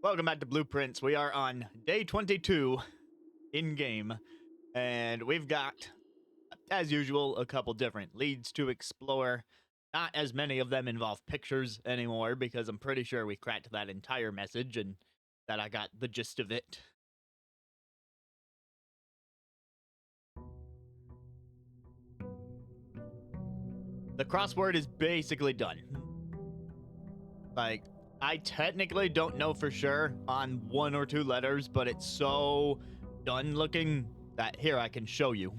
Welcome back to Blueprints. We are on day 22 in-game, and we've got, as usual, a couple different leads to explore. Not as many of them involve pictures anymore, because I'm pretty sure we cracked that entire message and that I got the gist of it. The crossword is basically done. Like, I technically don't know for sure on one or two letters, but it's so done looking that here I can show you.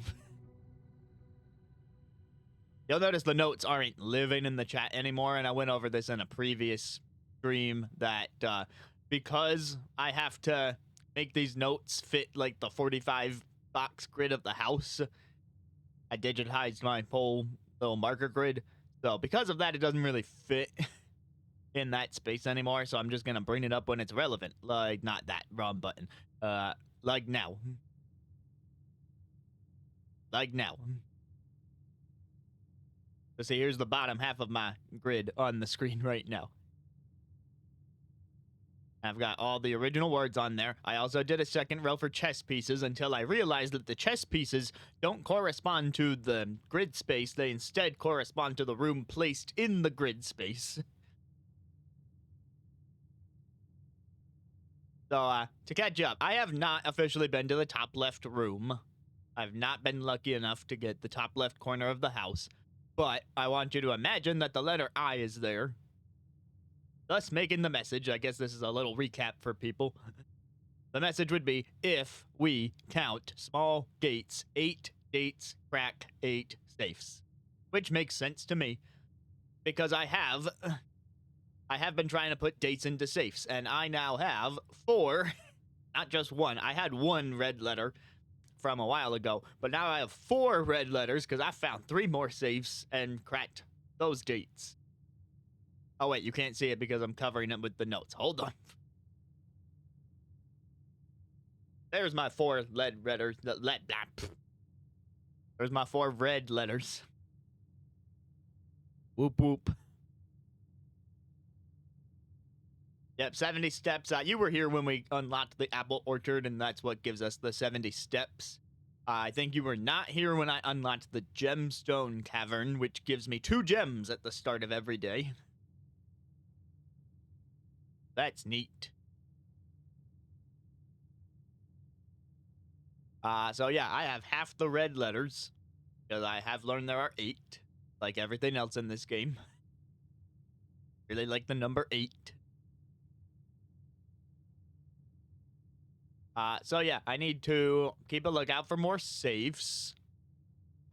You'll notice the notes aren't living in the chat anymore, and I went over this in a previous stream that because I have to make these notes fit like the 45 box grid of the house, I digitized my whole little marker grid. So because of that, it doesn't really fit in that space anymore, so I'm just gonna bring it up when it's relevant. Like, not that, wrong button. Like now. Like now. So see, here's the bottom half of my grid on the screen right now. I've got all the original words on there. I also did a second row for chess pieces until I realized that the chess pieces don't correspond to the grid space. They instead correspond to the room placed in the grid space. So, to catch up, I have not officially been to the top left room. I've not been lucky enough to get the top left corner of the house. But I want you to imagine that the letter I is there, thus making the message. I guess this is a little recap for people. The message would be, if we count small gates, 8 gates crack 8 safes. Which makes sense to me, because I have been trying to put dates into safes, and I now have 4, not just 1. I had 1 red letter from a while ago, but now I have 4 red letters because I found 3 more safes and cracked those gates. Oh wait, you can't see it because I'm covering it with the notes. Hold on. There's my 4 lead letters. There's my 4 red letters. Whoop whoop. Yep, 70 steps. You were here when we unlocked the apple orchard, and that's what gives us the 70 steps. I think you were not here when I unlocked the gemstone cavern, which gives me 2 gems at the start of every day. That's neat. So yeah, I have half the red letters, because I have learned there are 8, like everything else in this game. Really like the number 8. So yeah, I need to keep a lookout for more safes.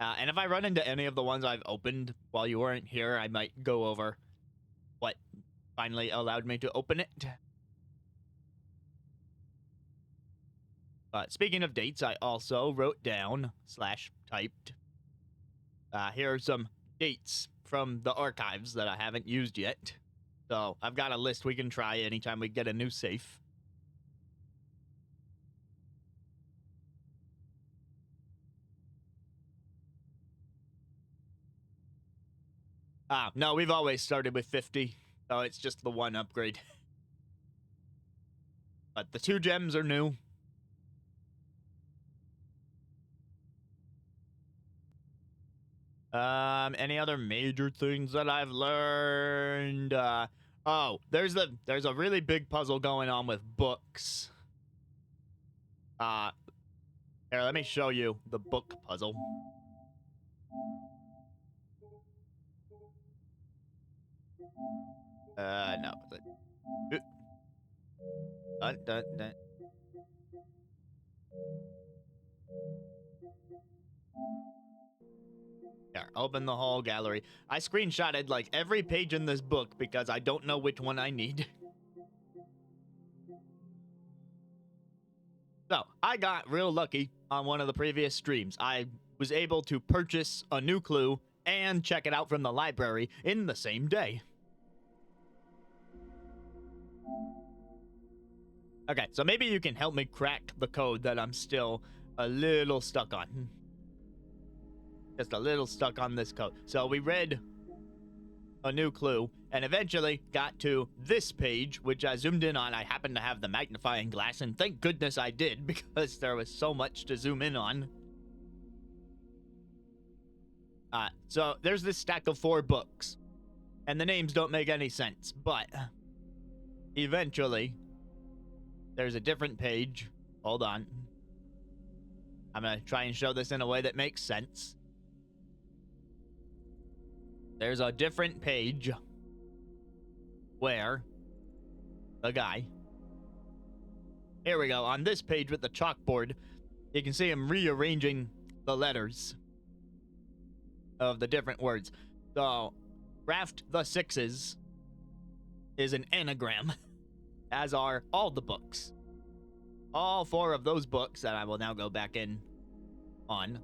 And if I run into any of the ones I've opened while you weren't here, I might go over what finally allowed me to open it. But speaking of dates, I also wrote down / typed. Here are some dates from the archives that I haven't used yet. So I've got a list we can try anytime we get a new safe. No, we've always started with 50, so it's just the 1 upgrade. But the 2 gems are new. Any other major things that I've learned? Oh, there's a really big puzzle going on with books. Here, let me show you the book puzzle. No. Dun, dun, dun. There, open the whole gallery. I screenshotted like every page in this book because I don't know which one I need. So, I got real lucky on one of the previous streams. I was able to purchase a new clue and check it out from the library in the same day. Okay, so maybe you can help me crack the code that I'm still a little stuck on. Just a little stuck on this code. So we read a new clue, and eventually got to this page, which I zoomed in on. I happened to have the magnifying glass, and thank goodness I did, because there was so much to zoom in on. So there's this stack of 4 books, and the names don't make any sense, but eventually there's a different page. Hold on. I'm going to try and show this in a way that makes sense. There's a different page where the guy... Here we go. On this page with the chalkboard, you can see him rearranging the letters of the different words. So, Raft the Sixes is an anagram, as are all the books. All 4 of those books that I will now go back in on.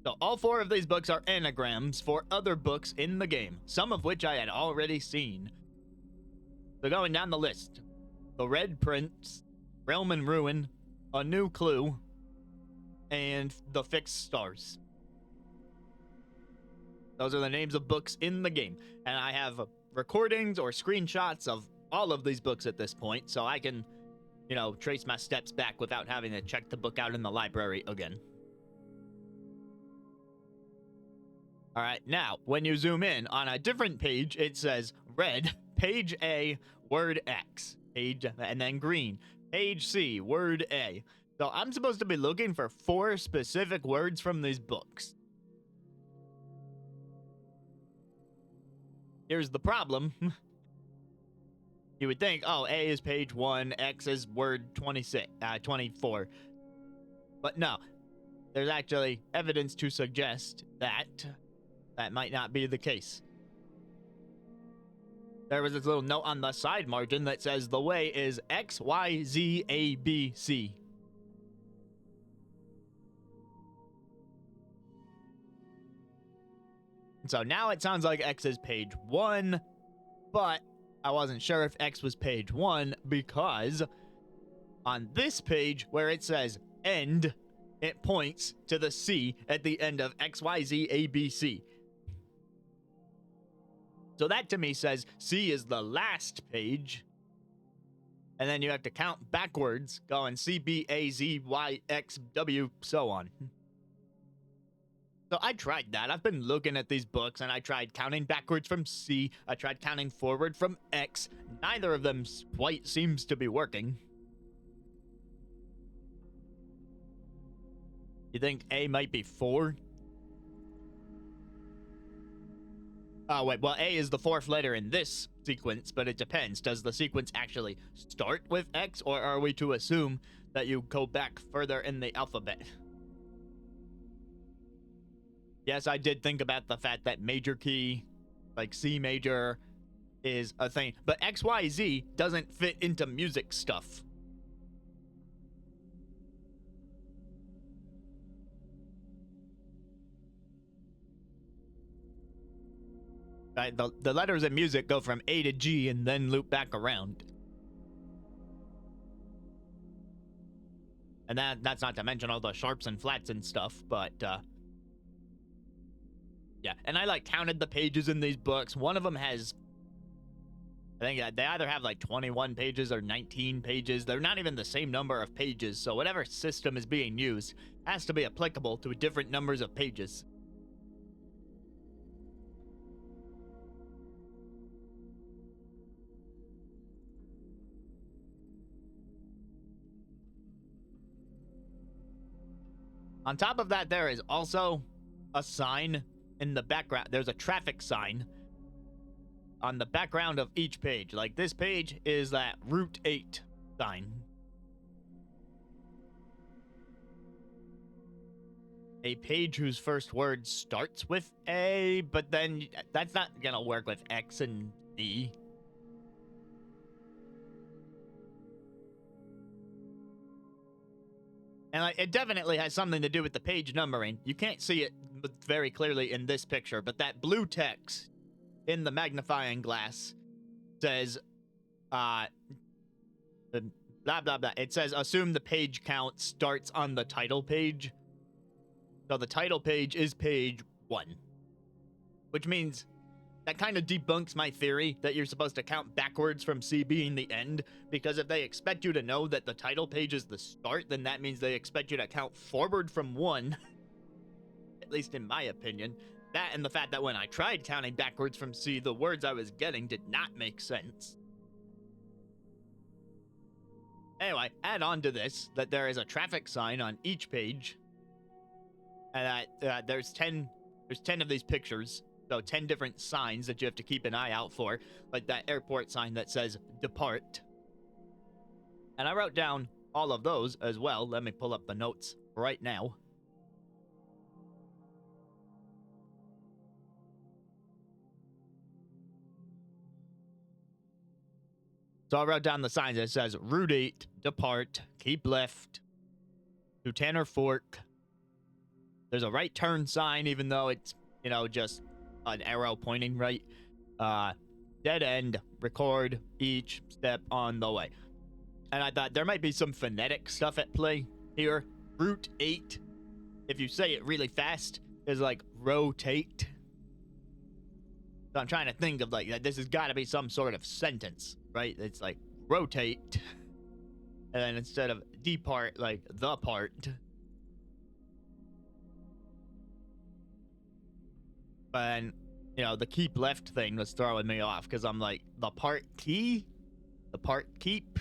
So all 4 of these books are anagrams for other books in the game, some of which I had already seen. So going down the list: The Red Prince, Realm and Ruin, A New Clue, and The Fixed Stars. Those are the names of books in the game, and I have recordings or screenshots of all of these books at this point, so I can, trace my steps back without having to check the book out in the library again. All right, now, when you zoom in on a different page, it says red, page A, word X, page, and then green, page C, word A. So I'm supposed to be looking for 4 specific words from these books. Here's the problem. You would think, oh, A is page 1, X is word 24. But no, there's actually evidence to suggest that that might not be the case. There was this little note on the side margin that says the way is X, Y, Z, A, B, C. So now it sounds like X is page 1, but I wasn't sure if X was page 1 because on this page where it says end, it points to the C at the end of X, Y, Z, A, B, C. So that to me says C is the last page, and then you have to count backwards, going C, B, A, Z, Y, X, W, so on. So I tried that. I've been looking at these books, and I tried counting backwards from C. I tried counting forward from X. Neither of them quite seems to be working. You think A might be 4? Oh, wait. Well, A is the 4th letter in this sequence, but it depends. Does the sequence actually start with X, or are we to assume that you go back further in the alphabet? Yes, I did think about the fact that major key, like C major, is a thing. But XYZ doesn't fit into music stuff. Right, the letters in music go from A to G and then loop back around. And that's not to mention all the sharps and flats and stuff, but yeah, and I counted the pages in these books. One of them has, I think they either have 21 pages or 19 pages. They're not even the same number of pages, so whatever system is being used has to be applicable to different numbers of pages. On top of that, there is also a sign in the background. There's a traffic sign on the background of each page. Like this page is that Route 8 sign. A page whose first word starts with A, but then that's not gonna work with X and D. And it definitely has something to do with the page numbering. You can't see it very clearly in this picture, but that blue text in the magnifying glass says blah, blah, blah. It says, assume the page count starts on the title page. So the title page is page 1. Which means that kind of debunks my theory that you're supposed to count backwards from C being the end. Because if they expect you to know that the title page is the start, then that means they expect you to count forward from 1. At least in my opinion. That and the fact that when I tried counting backwards from C, the words I was getting did not make sense. Anyway, add on to this that there is a traffic sign on each page. And that there's 10 of these pictures. So 10 different signs that you have to keep an eye out for. Like that airport sign that says depart. And I wrote down all of those as well. Let me pull up the notes right now. So I wrote down the signs that says Route 8, depart, keep left, to Tanner Fork. There's a right turn sign, even though it's, you know, just an arrow pointing right. Dead end, record each step on the way. And I thought there might be some phonetic stuff at play here. Route 8, if you say it really fast, is like rotate. So I'm trying to think of like, this has got to be some sort of sentence, right? It's like rotate. And then instead of depart, like the part. But, you know, the keep left thing was throwing me off because I'm like, the part key? The part keep?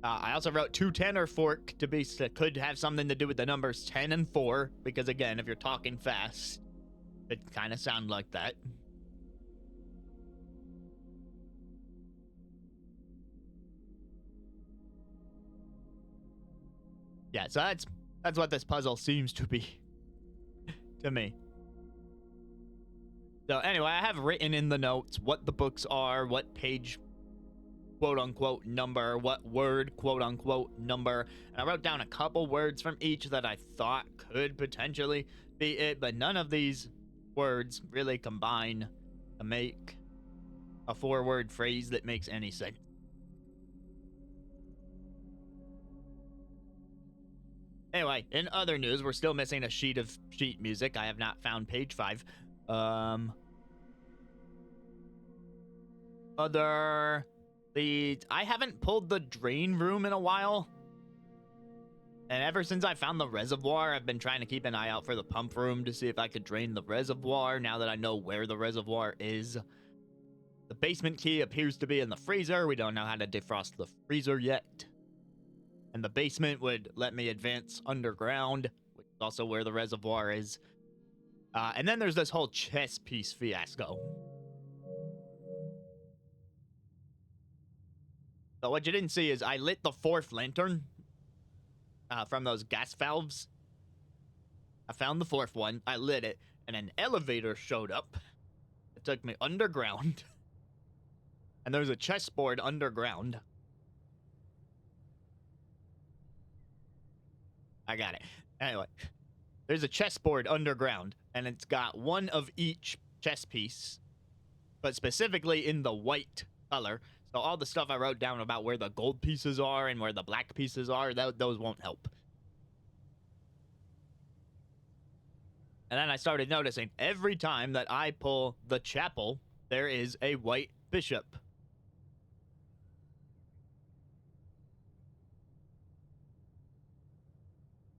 I also wrote 210 or fork to be, could have something to do with the numbers 10 and 4. Because, again, if you're talking fast, it kind of sound like that. Yeah, so that's what this puzzle seems to be to me. So anyway, I have written in the notes what the books are, what page quote-unquote number, what word quote-unquote number, and I wrote down a couple words from each that I thought could potentially be it, but none of these words really combine to make a 4-word phrase that makes any sense. Anyway, in other news, we're still missing a sheet of sheet music. I have not found page 5. Other leads. I haven't pulled the drain room in a while. And ever since I found the reservoir, I've been trying to keep an eye out for the pump room to see if I could drain the reservoir now that I know where the reservoir is. The basement key appears to be in the freezer. We don't know how to defrost the freezer yet. And the basement would let me advance underground, which is also where the reservoir is. And then there's this whole chess piece fiasco. So what you didn't see is I lit the 4th lantern from those gas valves. I found the 4th one, I lit it, and an elevator showed up. It took me underground. And there's a chessboard underground. I got it. Anyway, there's a chessboard underground, and it's got one of each chess piece, but specifically in the white color. So all the stuff I wrote down about where the gold pieces are and where the black pieces are, those won't help. And then I started noticing every time that I pull the chapel, there is a white bishop.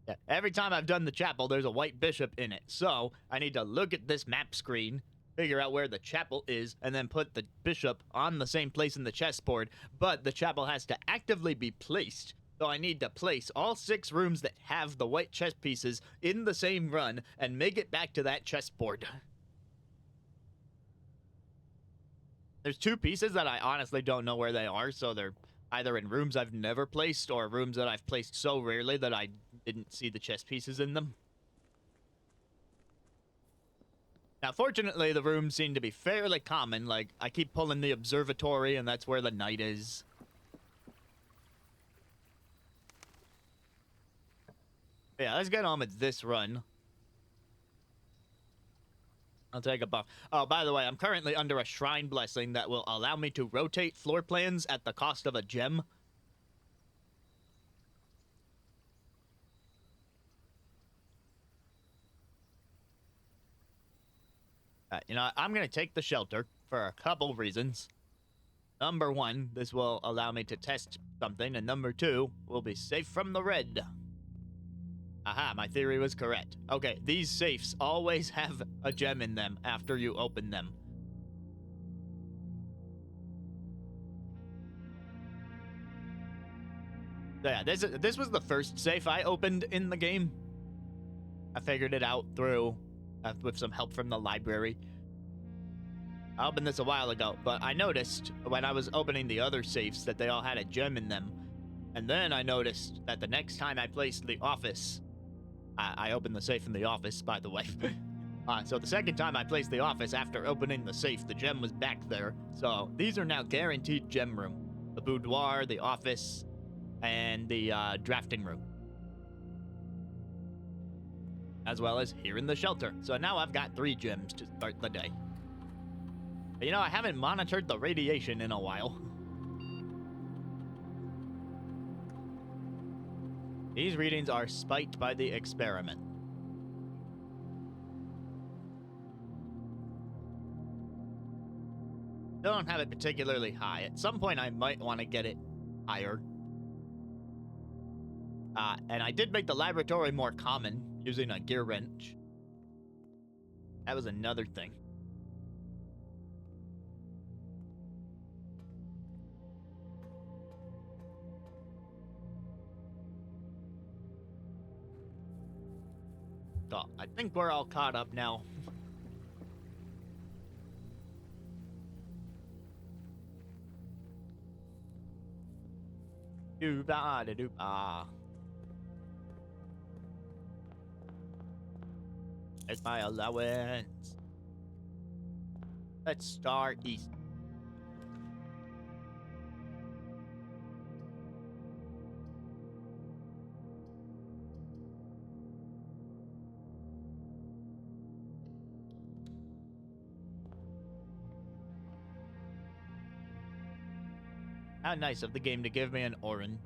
Yeah, every time I've done the chapel, there's a white bishop in it. So I need to look at this map screen, figure out where the chapel is, and then put the bishop on the same place in the chessboard. But the chapel has to actively be placed. So I need to place all 6 rooms that have the white chess pieces in the same run and make it back to that chessboard. There's 2 pieces that I honestly don't know where they are, so they're either in rooms I've never placed or rooms that I've placed so rarely that I didn't see the chess pieces in them. Now, fortunately, the rooms seem to be fairly common. Like, I keep pulling the observatory, and that's where the knight is. Yeah, let's get on with this run. I'll take a buff. Oh, by the way, I'm currently under a shrine blessing that will allow me to rotate floor plans at the cost of a gem. You know, I'm going to take the shelter for a couple reasons. Number one, this will allow me to test something, and number two, we'll be safe from the red. Aha, my theory was correct. Okay, these safes always have a gem in them after you open them. So yeah, this was the first safe I opened in the game. I figured it out through with some help from the library. I opened this a while ago, but I noticed when I was opening the other safes that they all had a gem in them. And then I noticed that the next time I placed the office, I opened the safe in the office, by the way. So the second time I placed the office after opening the safe, the gem was back there. So these are now guaranteed gem room. The boudoir, the office, and the drafting room. As well as here in the shelter. So now I've got 3 gems to start the day. But you know, I haven't monitored the radiation in a while. These readings are spiked by the experiment. Still don't have it particularly high. At some point, I might want to get it higher. And I did make the laboratory more common using a gear wrench. That was another thing. So I think we're all caught up now. Doo-ba-da-doo-ba. It's my allowance. Let's start east. How nice of the game to give me an orange.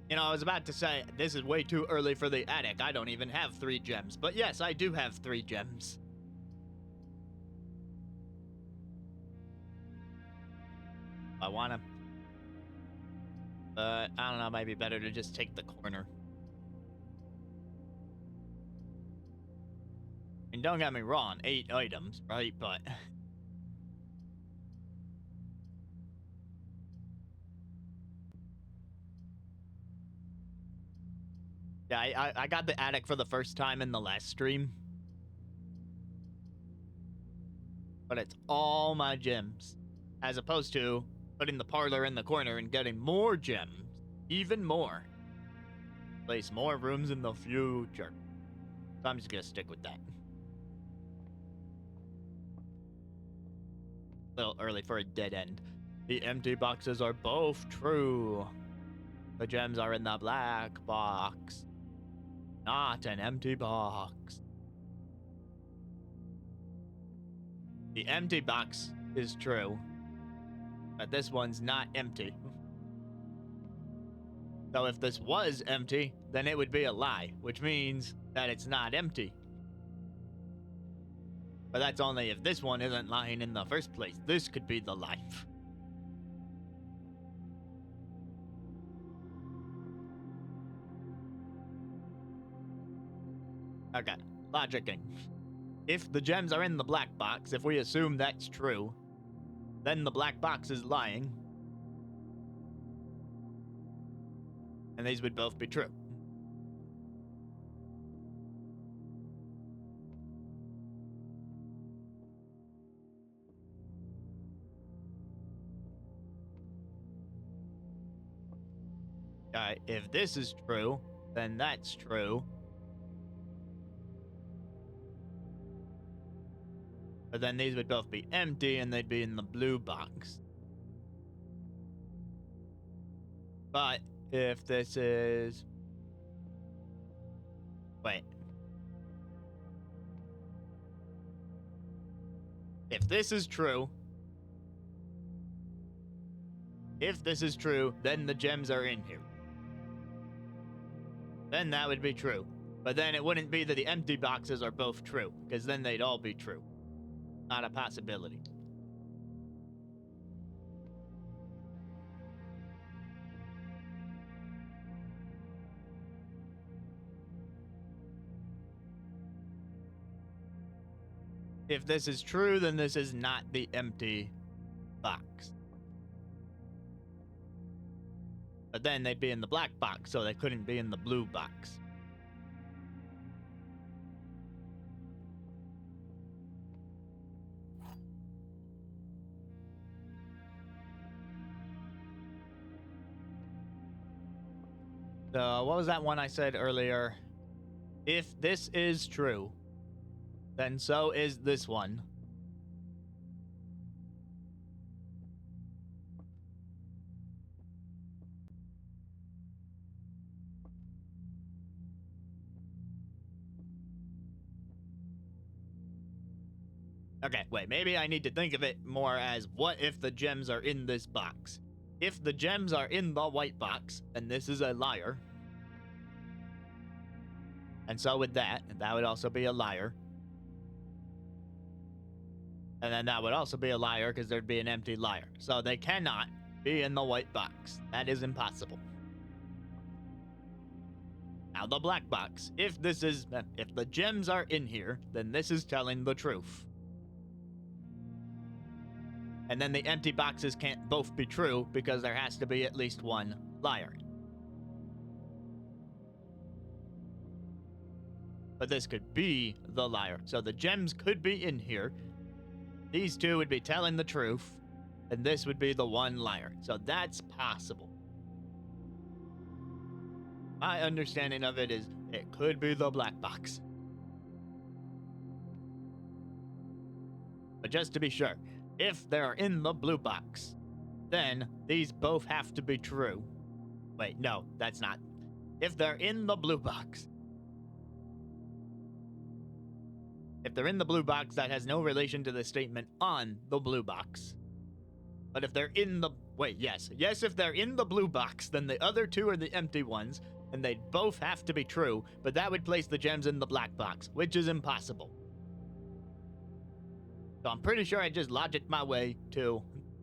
You know, I was about to say, this is way too early for the attic. I don't even have 3 gems. But yes, I do have 3 gems. I want to. But I don't know, might be better to just take the corner. And don't get me wrong, 8 items, right? But yeah, I got the attic for the first time in the last stream. But it's all my gems. As opposed to putting the parlor in the corner and getting more gems. Even more. Place more rooms in the future. So I'm just gonna stick with that. A little early for a dead end. The empty boxes are both true. The gems are in the black box. Not an empty box. The empty box is true. But this one's not empty. So if this was empty, then it would be a lie, which means that it's not empty. But that's only if this one isn't lying in the first place. This could be the lie. Okay, logicking. If the gems are in the black box, if we assume that's true, then the black box is lying. And these would both be true. If this is true, then that's true. But then these would both be empty and they'd be in the blue box. But if this is... Wait. If this is true... If this is true, then the gems are in here. Then that would be true. But then it wouldn't be that the empty boxes are both true, because then they'd all be true. Not a possibility. If this is true, then this is not the empty box. But then they'd be in the black box, so they couldn't be in the blue box. So, what was that one I said earlier? If this is true, then so is this one. Okay, wait, maybe I need to think of it more as what if the gems are in this box? If the gems are in the white box, then this is a liar. And so with that would also be a liar. And then that would also be a liar because there'd be an empty liar. So they cannot be in the white box. That is impossible. Now the black box. If the gems are in here, then this is telling the truth. And then the empty boxes can't both be true because there has to be at least one liar. But this could be the liar. So the gems could be in here. These two would be telling the truth. And this would be the one liar. So that's possible. My understanding of it is it could be the black box. But just to be sure, if they're in the blue box, then these both have to be true. Wait, no, that's not. If they're in the blue box. If they're in the blue box, that has no relation to the statement on the blue box. But if they're in the... Wait, yes. Yes, if they're in the blue box, then the other two are the empty ones, and they'd both have to be true, but that would place the gems in the black box, which is impossible. So I'm pretty sure I just logicked my way to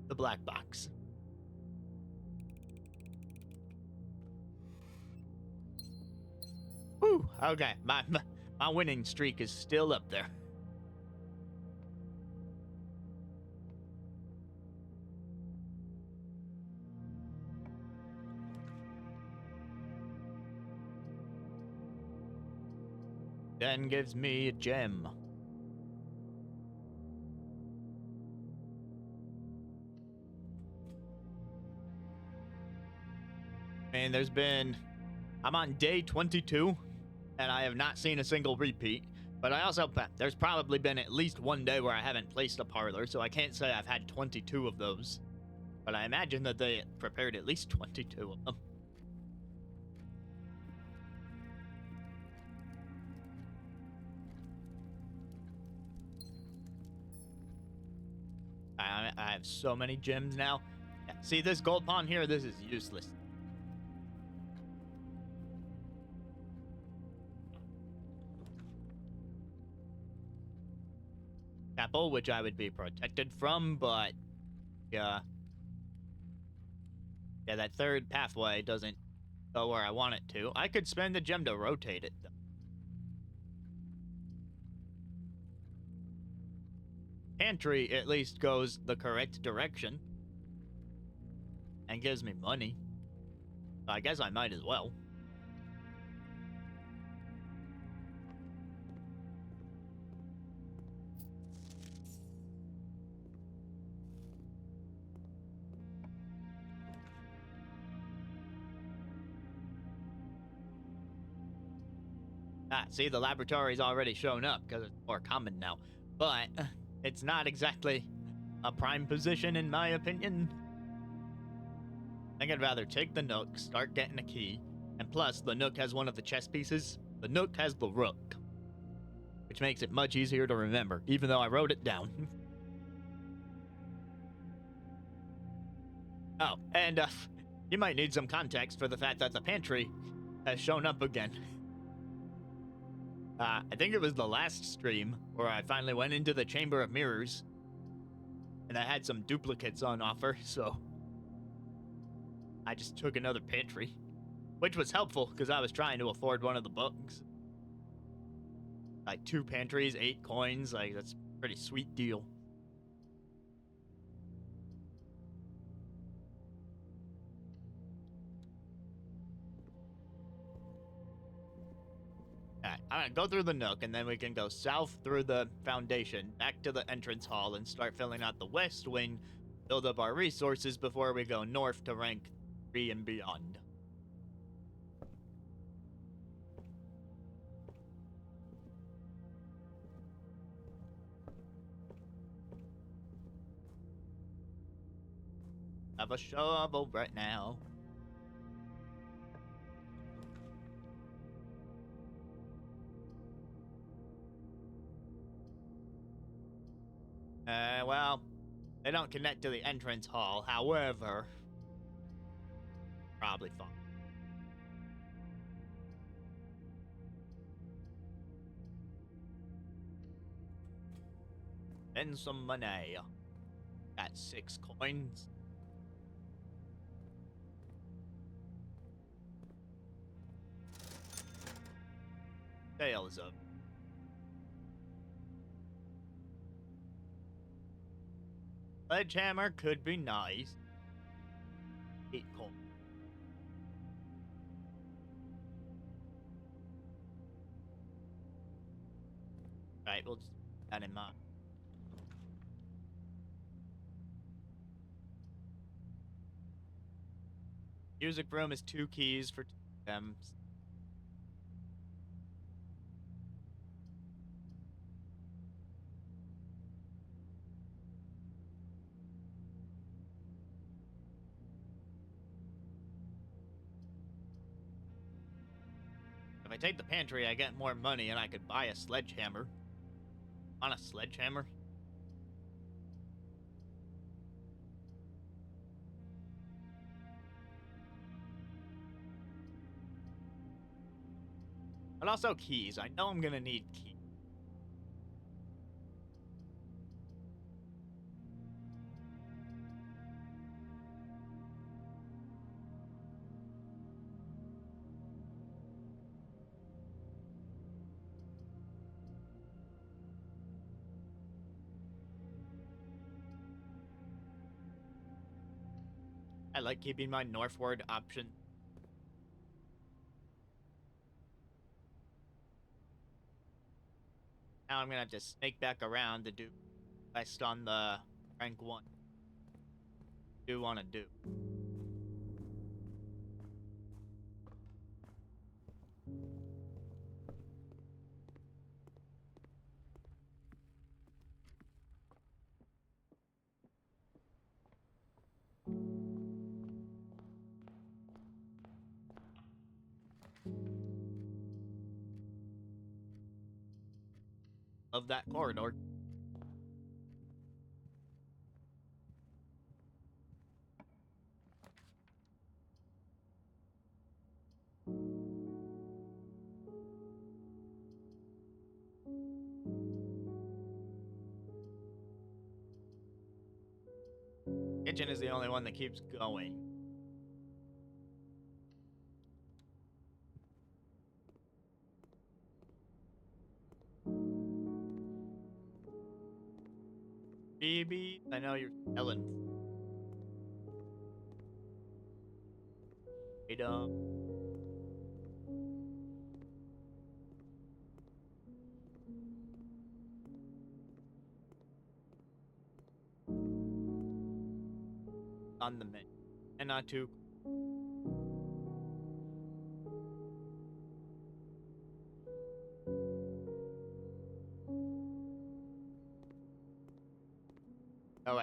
the black box. Whew, okay, my winning streak is still up there. Then gives me a gem. I mean, I'm on day 22, and I have not seen a single repeat. But there's probably been at least one day where I haven't placed a parlor, so I can't say I've had 22 of those. But I imagine that they prepared at least 22 of them. I have so many gems now. Yeah, see this gold pawn here? This is useless. Apple, which I would be protected from, but yeah, that third pathway doesn't go where I want it to. I could spend the gem to rotate it, though. Pantry at least goes the correct direction and gives me money. So I guess I might as well. See, the laboratory's already shown up because it's more common now. But It's not exactly a prime position, in my opinion. I think I'd rather take the Nook, start getting a key, and plus, the Nook has one of the chess pieces. The Nook has the Rook, which makes it much easier to remember, even though I wrote it down. Oh, and you might need some context for the fact that the pantry has shown up again. I think it was the last stream where I finally went into the Chamber of Mirrors, and I had some duplicates on offer, so I just took another pantry, which was helpful because I was trying to afford one of the books. Like 2 pantries, 8 coins, like that's a pretty sweet deal. Alright, I'm gonna go through the Nook, and then we can go south through the Foundation, back to the entrance hall, and start filling out the West Wing, build up our resources before we go north to rank 3 and beyond. Have a shovel right now. Well, they don't connect to the entrance hall. However, probably fine. Then some money. Got 6 coins. Sales up. Sledgehammer could be nice. 8 coins. Right, we'll just keep that in mind. Music room is 2 keys for 2 gems. If I take the pantry, I get more money and I could buy a sledgehammer. On a sledgehammer? But also keys. I know I'm gonna need keys. I like keeping my northward option. Now I'm gonna have to snake back around to do based on the rank 1. Do want to do. Of that corridor. Kitchen is the only one that keeps going. Phoebe, I know you're selling. Freedom. On the menu. And not too.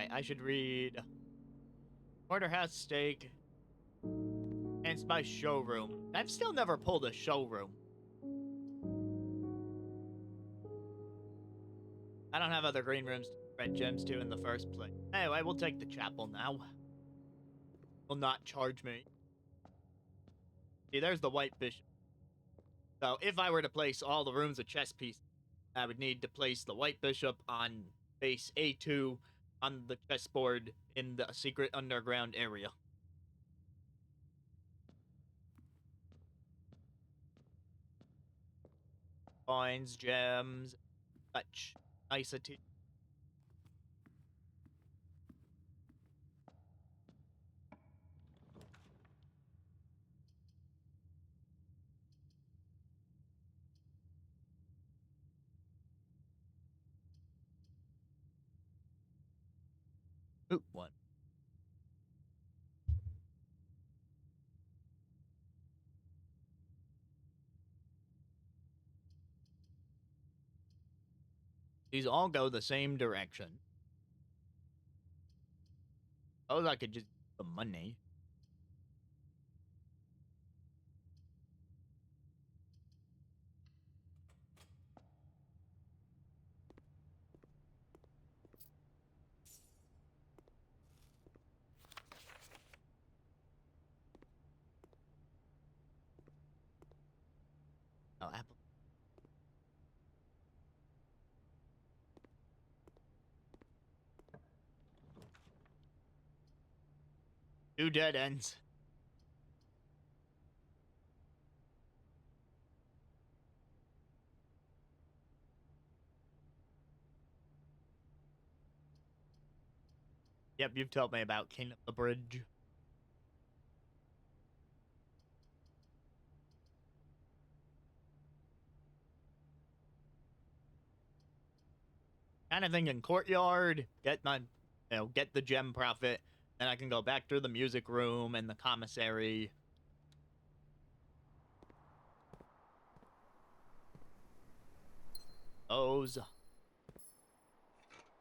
wait, I should read Porterhouse Steak. And it's my showroom. I've still never pulled a showroom. I don't have other green rooms to spread gems to in the first place. Anyway, we'll take the chapel now. Will not charge me. See, there's the white bishop. So if I were to place all the rooms of chess pieces, I would need to place the white bishop on base A2 on the chessboard in the secret underground area. Coins, gems, such nicety. Ooh, one. These all go the same direction. Oh, I could just the money. Oh, apple. Two dead ends. Yep, you've told me about King of the Bridge. Kind of thinking courtyard, get the gem profit, then I can go back to the music room and the commissary. Those.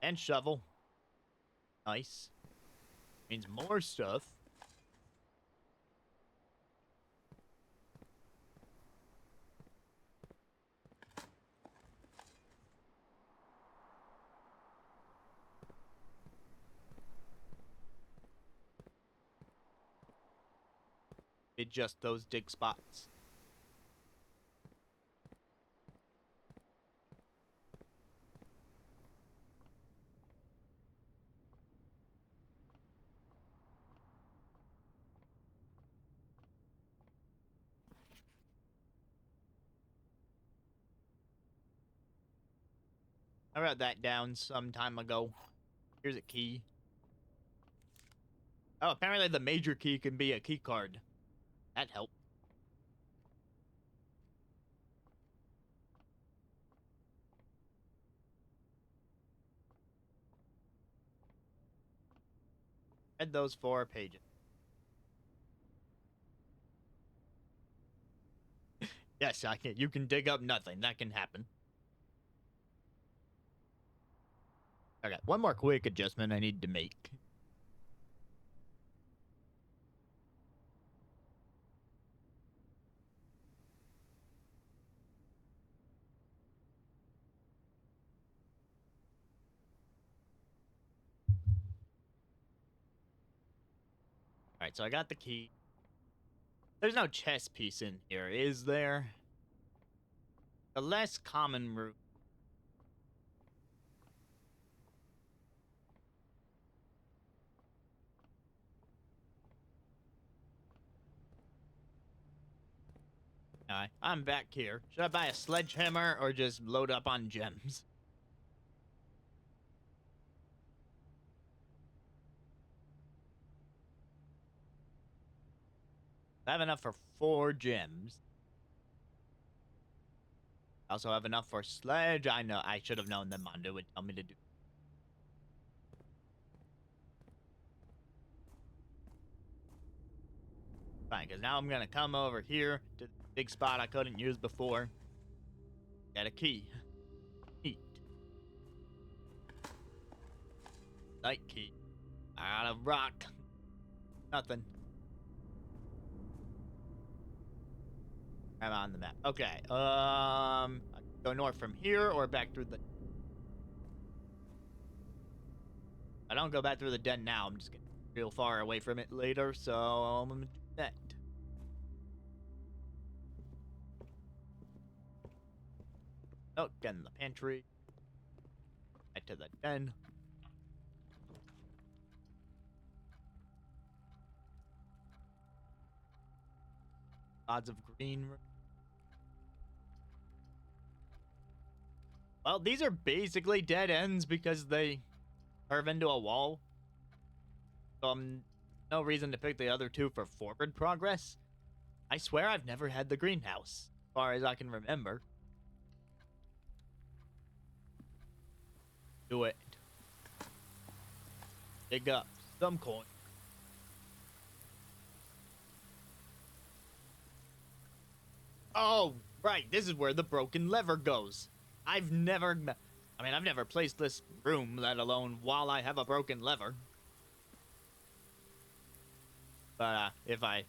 And shovel. Nice. Means more stuff. It's just those dig spots. I wrote that down some time ago. Here's a key. Oh, apparently the major key can be a key card. That helped. Read those 4 pages. Yes, I can. You can dig up nothing. That can happen. Okay, one more quick adjustment I need to make. Alright, so I got the key. There's no chess piece in here, is there? The less common route. Alright, I'm back here. Should I buy a sledgehammer or just load up on gems? I have enough for 4 gems. I also have enough for sledge. I know I should have known that Mondo would tell me to do. Fine, because now I'm gonna come over here to the big spot I couldn't use before. Get a key. Neat. Night key. I got a rock. Nothing. I'm on the map. Okay. I can go north from here or back through the. I don't go back through the den now. I'm just getting real far away from it later, so I'm gonna do that. Oh, get in the pantry. Back to the den. Odds of green. Well, these are basically dead ends because they curve into a wall. So no reason to pick the other two for forward progress. I swear I've never had the greenhouse, as far as I can remember. Do it. Dig up some coin. Oh, right. This is where the broken lever goes. I've never placed this room, let alone while I have a broken lever. But if I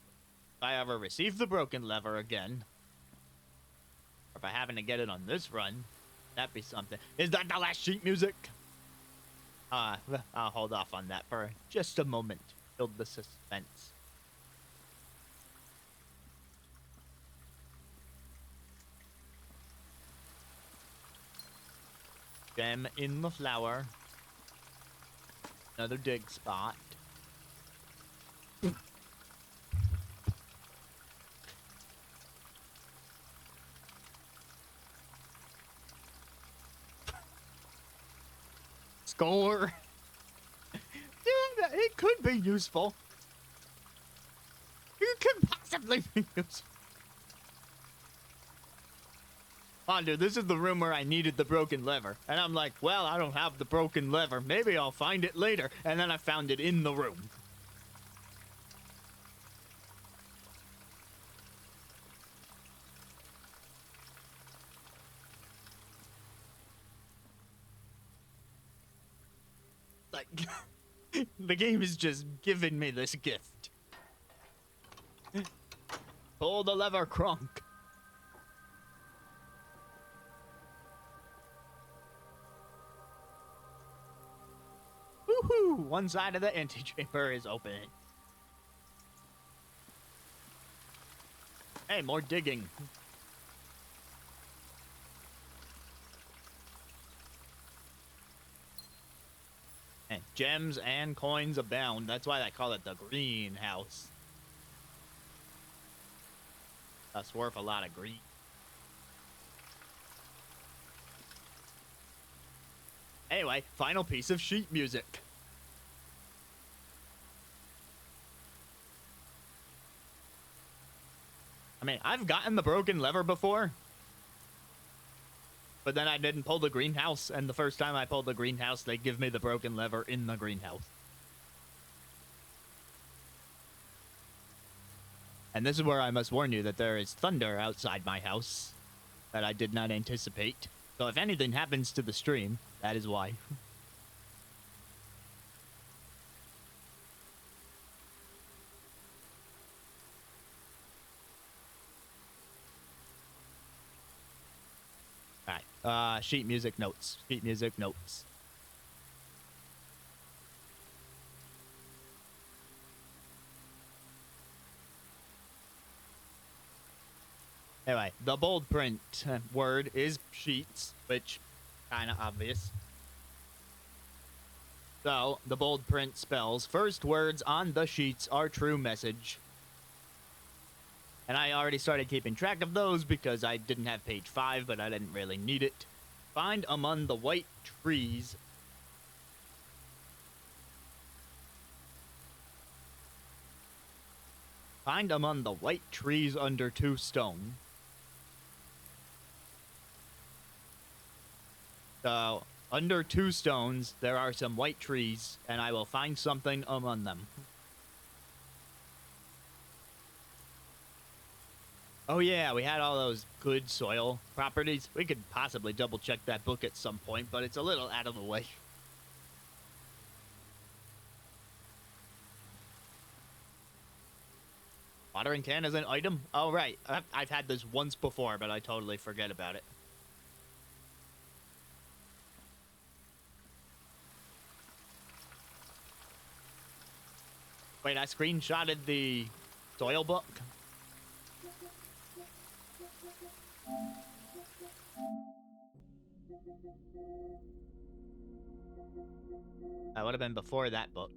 ever receive the broken lever again, or if I happen to get it on this run, that'd be something. Is that the last sheet music? I'll hold off on that for just a moment. Build the suspense. Gem in the flower. Another dig spot. Score! Yeah, it could be useful. It could possibly be useful. Oh, dude, this is the room where I needed the broken lever. And I'm like, well, I don't have the broken lever. Maybe I'll find it later. And then I found it in the room. Like, the game is just giving me this gift. Pull the lever, Kronk. Woohoo! One side of the antechamber is open. Hey, more digging. And gems and coins abound. That's why they call it the greenhouse. That's worth a lot of green. Anyway, final piece of sheet music. I mean, I've gotten the broken lever before. But then I didn't pull the greenhouse, and the first time I pulled the greenhouse, they give me the broken lever in the greenhouse. And this is where I must warn you that there is thunder outside my house that I did not anticipate. So if anything happens to the stream, that is why. Alright, sheet music notes. Sheet music notes. Anyway, the bold print word is sheets, which kind of obvious. So, the bold print spells first words on the sheets are true message. And I already started keeping track of those because I didn't have page 5, but I didn't really need it. Find among the white trees. Find among the white trees under 2 stone. So, under 2 stones, there are some white trees, and I will find something among them. Oh yeah, we had all those good soil properties. We could possibly double check that book at some point, but it's a little out of the way. Watering can is an item? Oh, right. I've had this once before, but I totally forget about it. Wait, I screenshotted the soil book? That would have been before that book.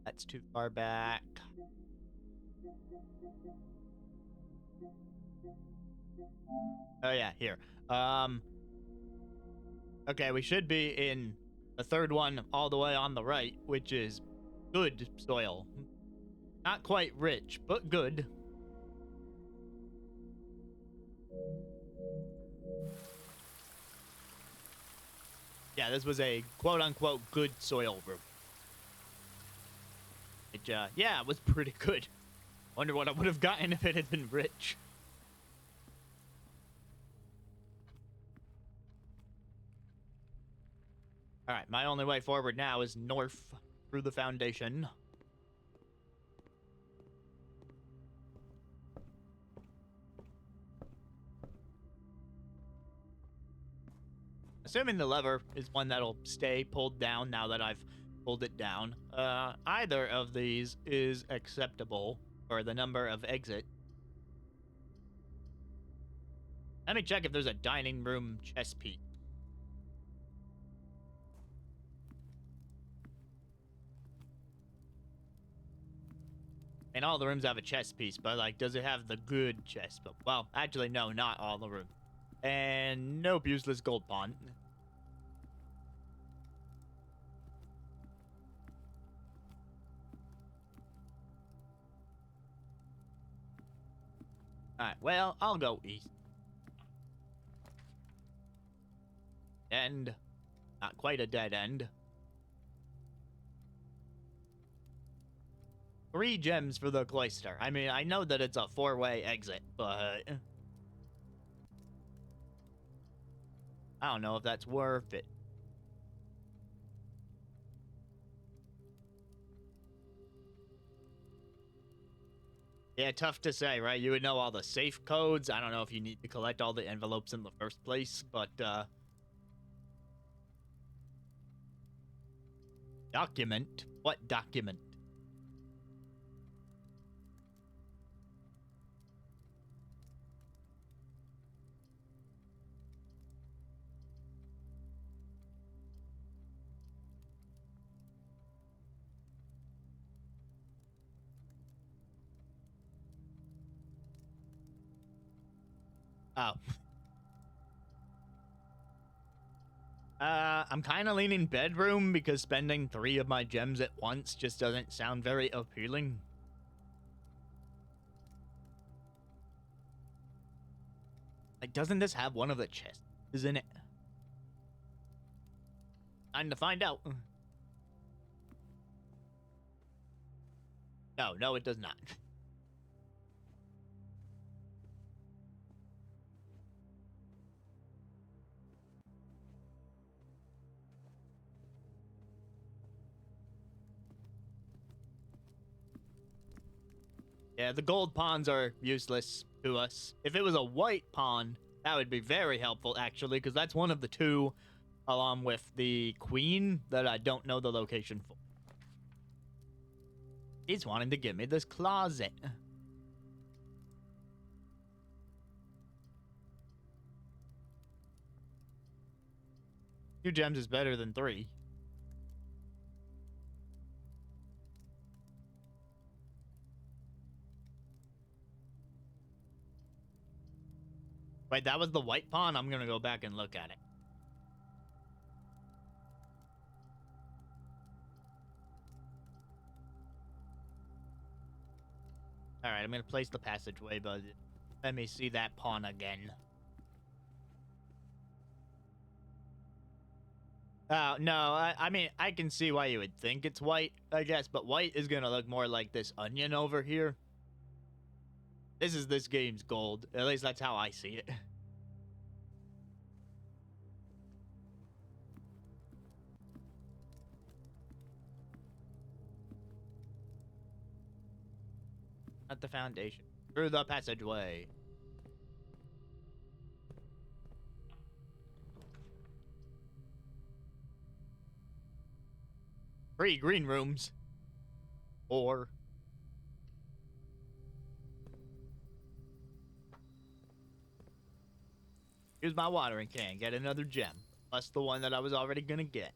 That's too far back. Oh yeah, here. Okay, we should be in the third one all the way on the right, which is good soil. Not quite rich, but good. Yeah, this was a quote-unquote good soil room. Yeah, it was pretty good. Wonder what I would have gotten if it had been rich. Alright, my only way forward now is north through the foundation. Assuming the lever is one that'll stay pulled down now that I've pulled it down. Either of these is acceptable for the number of exits. Let me check if there's a dining room chess piece. And all the rooms have a chess piece, but, like, does it have the good chess? But, well, actually, no, not all the rooms. And nope, useless gold pawn. Alright, well, I'll go east. End. Not quite a dead end. 3 gems for the cloister. I mean, I know that it's a 4-way exit, but I don't know if that's worth it. Yeah, tough to say, right? You would know all the safe codes. I don't know if you need to collect all the envelopes in the first place, but document? What document? Oh. I'm kind of leaning bedroom because spending 3 of my gems at once just doesn't sound very appealing. Like, doesn't this have one of the chests in it? Time to find out. No, it does not. Yeah, the gold pawns are useless to us. If it was a white pawn, that would be very helpful, actually, because that's one of the 2, along with the queen, that I don't know the location for. He's wanting to give me this closet. 2 gems is better than 3. Wait, that was the white pawn? I'm gonna go back and look at it. Alright, I'm gonna place the passageway, but let me see that pawn again. Oh, no, I mean, I can see why you would think it's white, I guess, but white is gonna look more like this onion over here. This is this game's gold. At least that's how I see it. Not the foundation. Through the passageway. Free green rooms. Or... Here's my watering can. Get another gem. Plus the one that I was already gonna get.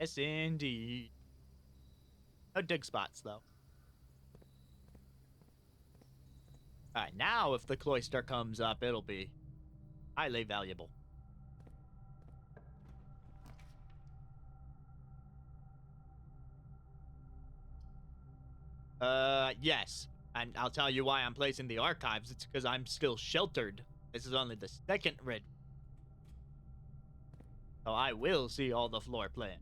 Yes, indeed. No dig spots, though. Alright, now if the cloister comes up, it'll be highly valuable. Yes. And I'll tell you why I'm placing the archives. It's because I'm still sheltered. This is only the second red. So I will see all the floor plan.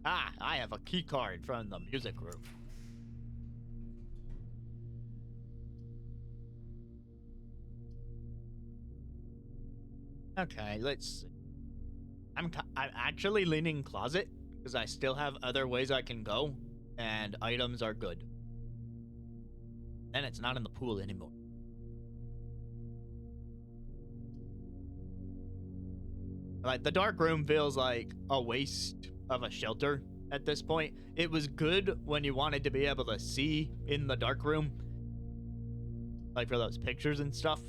Ah, I have a key card from the music room. Okay, let's see. I'm actually leaning closet because I still have other ways I can go, and items are good. And it's not in the pool anymore. Like, the dark room feels like a waste of a shelter at this point. It was good when you wanted to be able to see in the dark room, like for those pictures and stuff.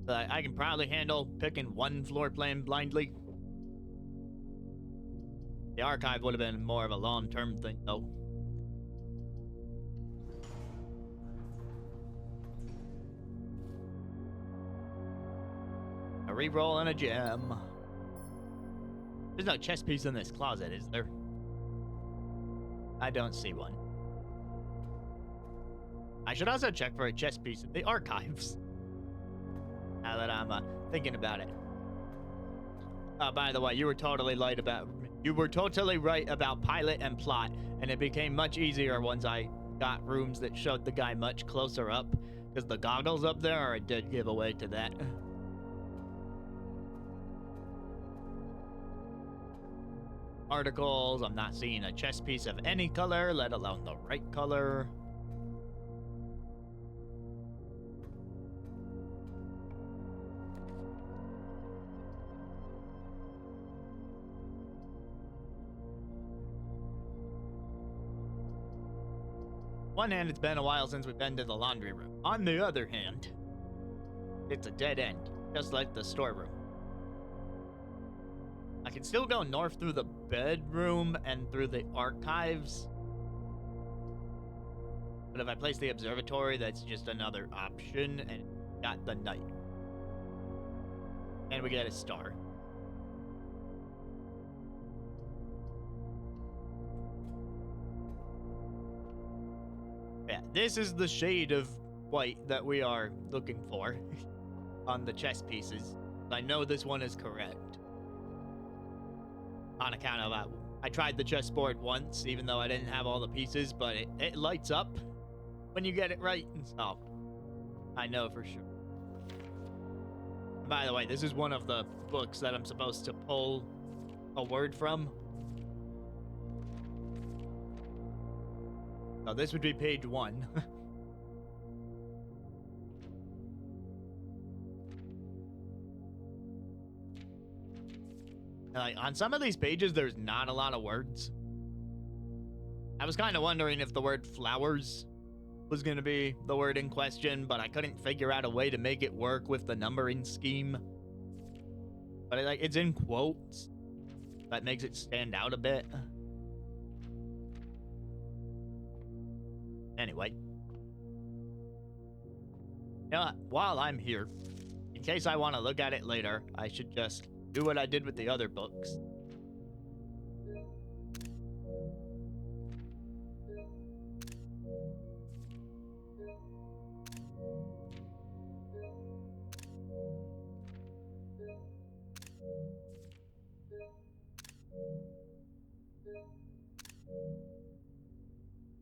But I can probably handle picking one floor plan blindly. The archive would have been more of a long-term thing, though. A reroll and a gem. There's no chess piece in this closet, is there? I don't see one. I should also check for a chess piece in the archives. Now that I'm thinking about it. By the way, you were totally right about pilot and plot, and it became much easier once I got rooms that showed the guy much closer up, because the goggles up there are a dead giveaway to that. Articles, I'm not seeing a chess piece of any color, let alone the right color. One hand, it's been a while since we've been to the laundry room. On the other hand, it's a dead end, just like the storeroom. I can still go north through the bedroom and through the archives. But if I place the observatory, that's just another option, and got the night. And we get a star. Yeah, this is the shade of white that we are looking for on the chess pieces. I know this one is correct. On account of I tried the chessboard once, even though I didn't have all the pieces, but it lights up when you get it right and stuff. I know for sure. By the way, this is one of the books that I'm supposed to pull a word from. So this would be page 1. Like, on some of these pages, there's not a lot of words. I was kind of wondering if the word flowers was going to be the word in question, but I couldn't figure out a way to make it work with the numbering scheme. But it's in quotes. That makes it stand out a bit. Anyway. You know what? While I'm here, in case I want to look at it later, I should just do what I did with the other books.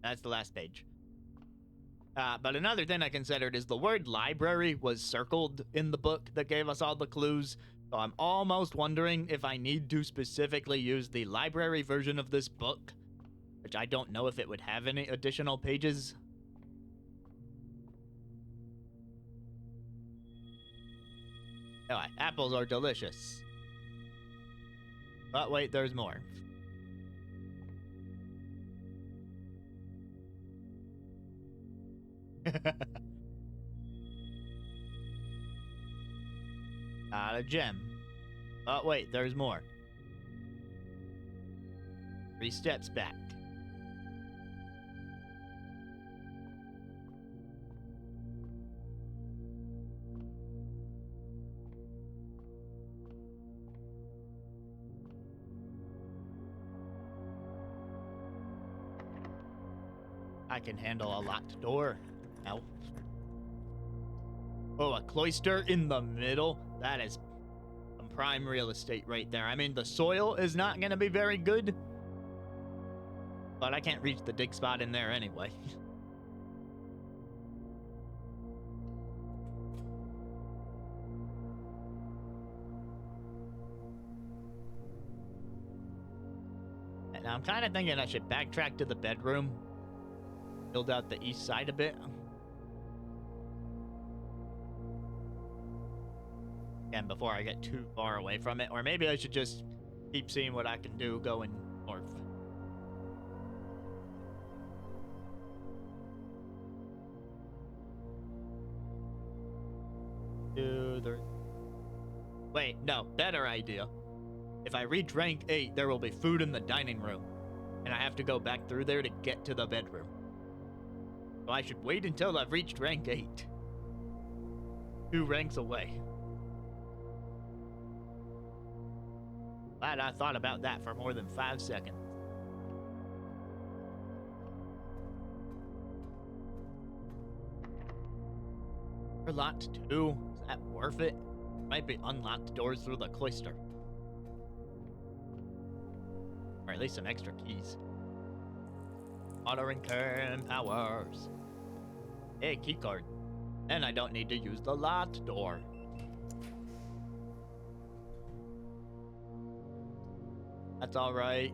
That's the last page. But another thing I considered is the word library was circled in the book that gave us all the clues, So I'm almost wondering if I need to specifically use the library version of this book, which I don't know if it would have any additional pages. Oh, apples are delicious. But wait, there's more. Not a gem. But wait, there's more. 3 steps back. I can handle a locked door. Ow. Oh, a cloister in the middle? That is some prime real estate right there. I mean, the soil is not going to be very good, but I can't reach the dig spot in there anyway. And I'm kind of thinking I should backtrack to the bedroom, build out the east side a bit. Again, before I get too far away from it. Or maybe I should just keep seeing what I can do going north. Wait, no, better idea. If I reach rank 8, there will be food in the dining room, and I have to go back through there to get to the bedroom. So I should wait until I've reached rank 8. 2 ranks away. Glad I thought about that for more than 5 seconds. We're locked too. Is that worth it? Might be unlocked doors through the cloister. Or at least some extra keys. Ordering turn powers. Hey, keycard. And I don't need to use the locked door. That's alright.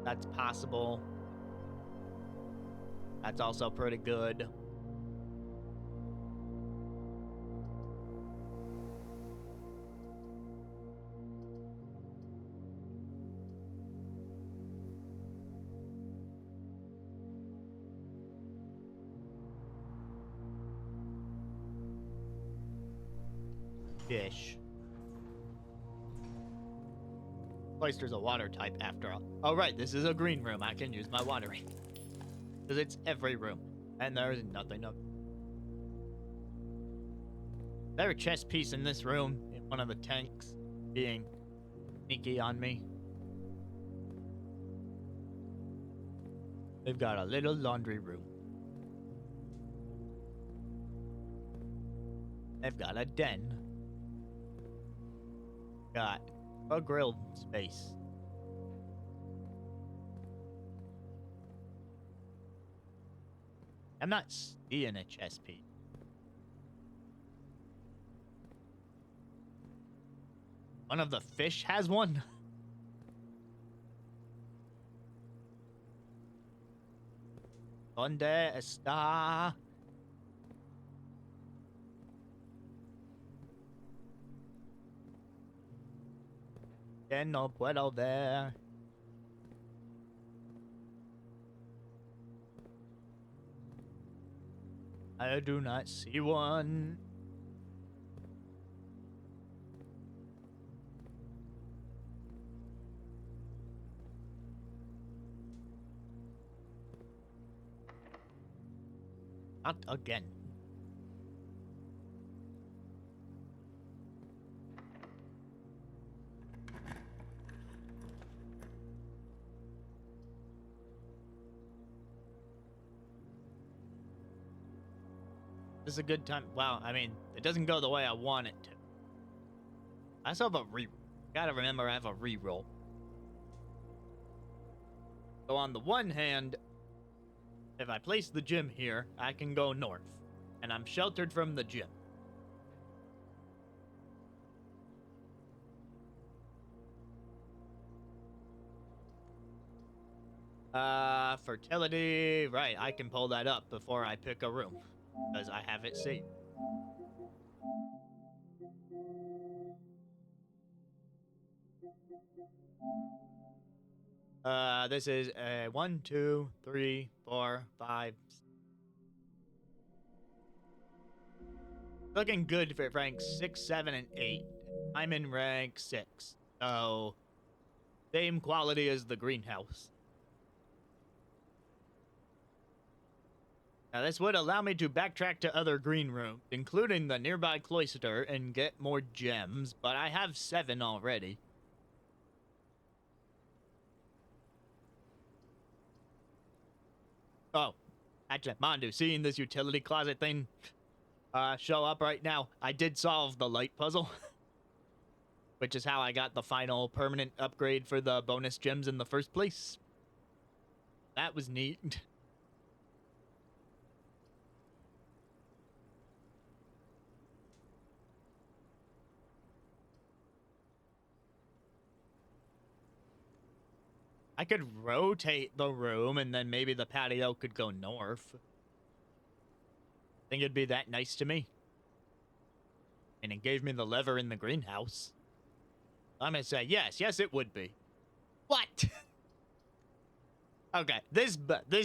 That's possible. That's also pretty good. Fish. Cloister's a water type after all. Oh right, this is a green room. I can use my watering. Because it's every room. And there's nothing up. There's a chest piece in this room. In one of the tanks. Being sneaky on me. They've got a little laundry room. They've got a den. Got a grill space. I'm not seeing a chest piece. One of the fish has one? ¿Dónde está? Que no puedo ver. I do not see one. Not again. This is a good time. Wow, I mean, it doesn't go the way I want it to. I still have a re. Gotta remember I have a reroll. So on the one hand, if I place the gym here, I can go north. And I'm sheltered from the gym. Fertility. Right, I can pull that up before I pick a room because I have it saved. This is 1, 2, 3, 4, 5. Looking good for rank 6, 7, and 8. I'm in rank 6, so same quality as the greenhouse. Now, this would allow me to backtrack to other green rooms, including the nearby cloister, and get more gems, but I have 7 already. Oh, actually, Mondu, seeing this utility closet thing show up right now, I did solve the light puzzle, which is how I got the final permanent upgrade for the bonus gems in the first place. That was neat. I could rotate the room and then maybe the patio could go north. Think it'd be that nice to me. And it gave me the lever in the greenhouse. I'm gonna say yes, it would be. What? Okay, this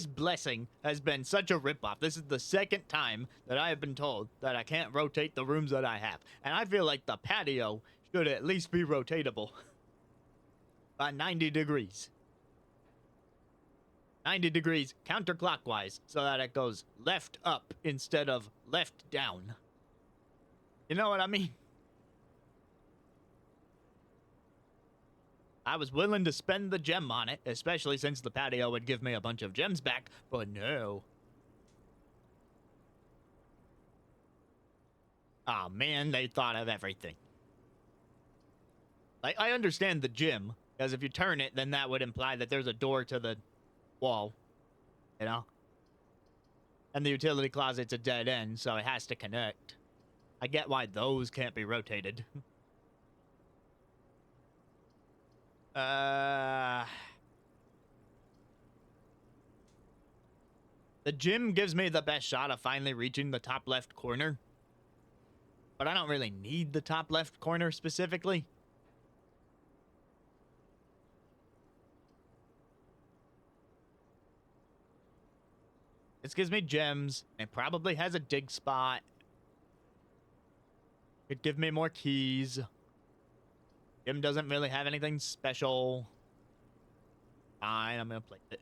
blessing has been such a ripoff. This is the second time that I have been told that I can't rotate the rooms that I have. And I feel like the patio should at least be rotatable by 90 degrees. 90 degrees counterclockwise so that it goes left up instead of left down. You know what I mean? I was willing to spend the gem on it, especially since the patio would give me a bunch of gems back, but no. Oh man, they thought of everything. I understand the gym, because if you turn it, then that would imply that there's a door to the wall, you know? And the utility closet's a dead end, so it has to connect. I get why those can't be rotated. The gym gives me the best shot of finally reaching the top left corner. But I don't really need the top left corner specifically. This gives me gems. It probably has a dig spot. Could give me more keys. Gym doesn't really have anything special. Fine, I'm gonna play it.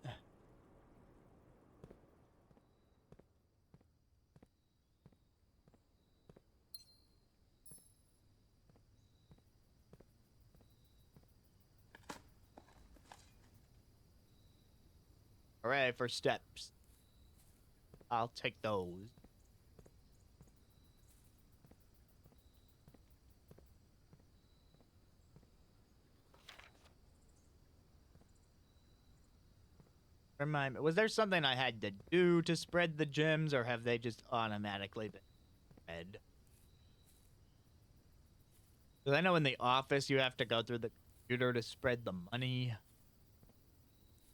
Hooray for steps. I'll take those. Remind me, was there something I had to do to spread the gems, or have they just automatically been spread? Because I know in the office you have to go through the computer to spread the money.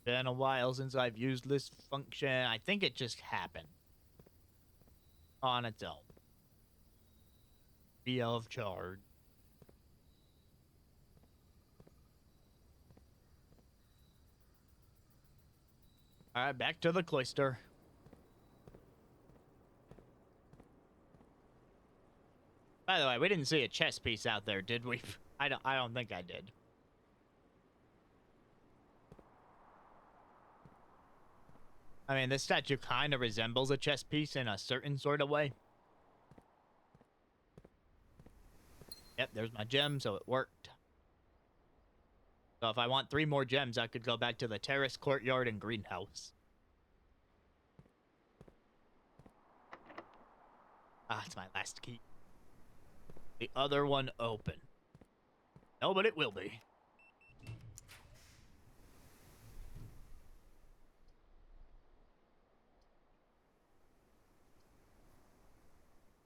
Been a while since I've used this function. I think it just happened on its own. Free of charge. Alright, back to the cloister. By the way, we didn't see a chess piece out there, did we? I don't think I did. I mean, this statue kind of resembles a chess piece in a certain sort of way. Yep, there's my gem, so it worked. So if I want 3 more gems, I could go back to the terrace, courtyard, and greenhouse. Ah, it's my last key. The other one open. No, but it will be.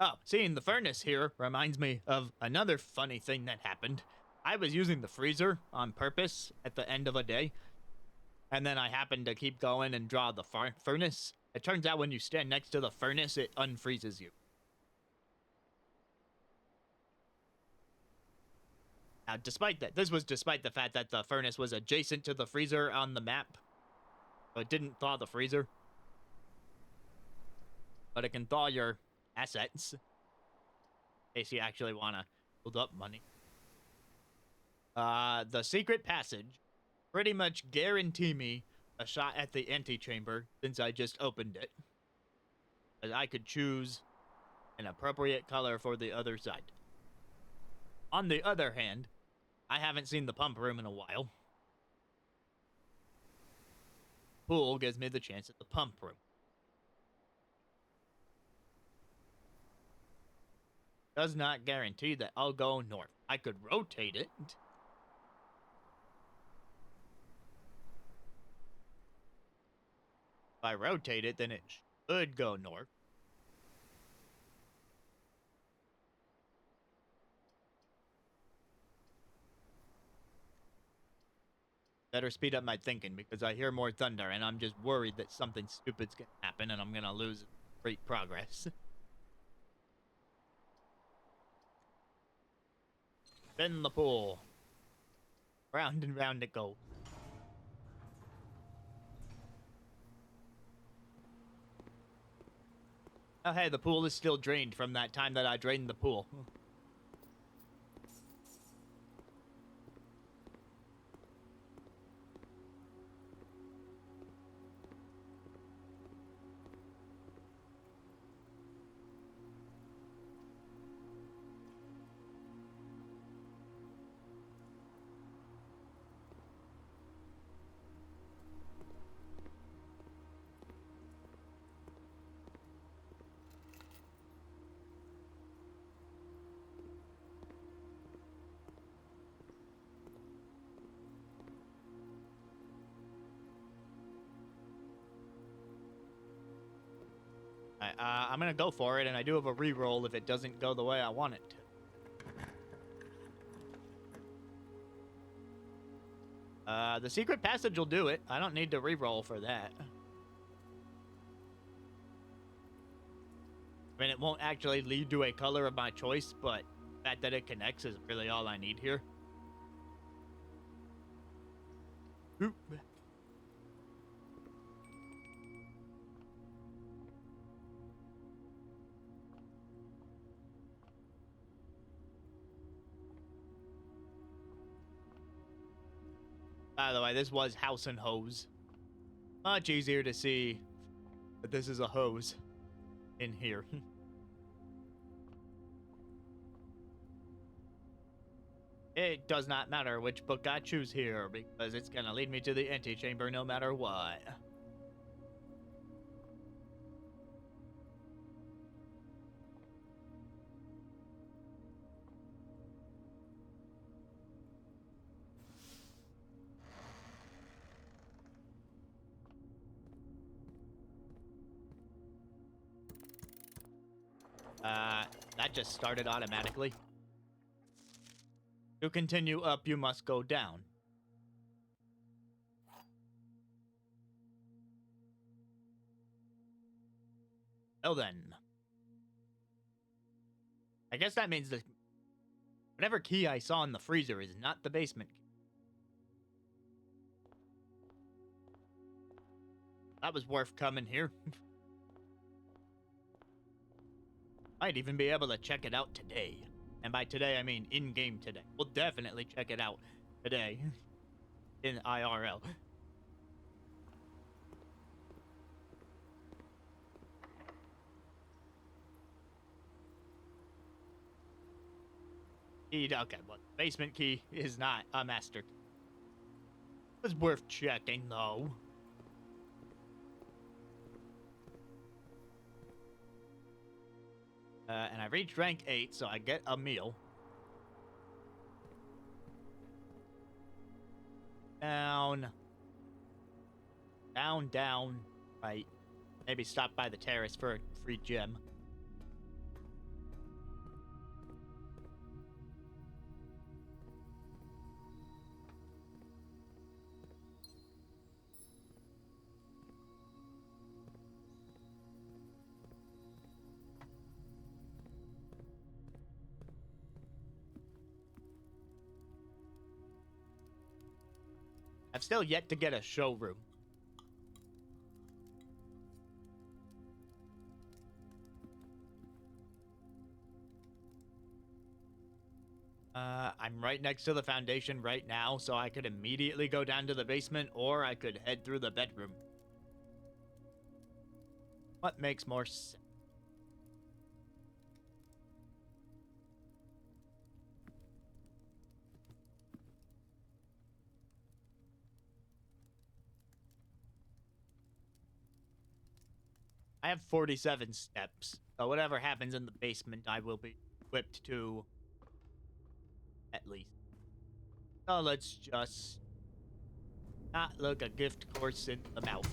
Oh, seeing the furnace here reminds me of another funny thing that happened. I was using the freezer on purpose at the end of a day, and then I happened to keep going and draw the furnace. It turns out when you stand next to the furnace, it unfreezes you. Now, despite that, this was despite the fact that the furnace was adjacent to the freezer on the map. So it didn't thaw the freezer. But it can thaw your assets. In case you actually want to build up money. The secret passage pretty much guarantee me a shot at the antechamber since I just opened it. But I could choose an appropriate color for the other side. On the other hand, I haven't seen the pump room in a while. Pool gives me the chance at the pump room. Does not guarantee that I'll go north. I could rotate it. If I rotate it, then it should go north. Better speed up my thinking because I hear more thunder and I'm just worried that something stupid's gonna happen and I'm gonna lose great progress. Spin the pool. Round and round it goes. Oh hey, the pool is still drained from that time that I drained the pool. I'm gonna go for it, and I do have a reroll if it doesn't go the way I want it to. The secret passage will do it. I don't need to reroll for that. I mean, it won't actually lead to a color of my choice, but the fact that it connects is really all I need here. Oop. By the way, this was house and hose. Much easier to see that this is a hose in here. It does not matter which book I choose here because it's gonna lead me to the antechamber no matter what. That just started automatically. To continue up, you must go down. Well then. I guess that means that whatever key I saw in the freezer is not the basement key. That was worth coming here. Might even be able to check it out today. And by today, I mean in-game today. We'll definitely check it out today. In IRL. Okay, well, basement key is not a master key. It was worth checking, though. And I reached rank 8, so I get a meal. Down. Down, down. Right. Maybe stop by the terrace for a free gem. I've still yet to get a showroom. I'm right next to the foundation right now, so I could immediately go down to the basement, or I could head through the bedroom. What makes more sense? I have 47 steps, so whatever happens in the basement, I will be equipped to at least. So let's just not look a gift horse in the mouth.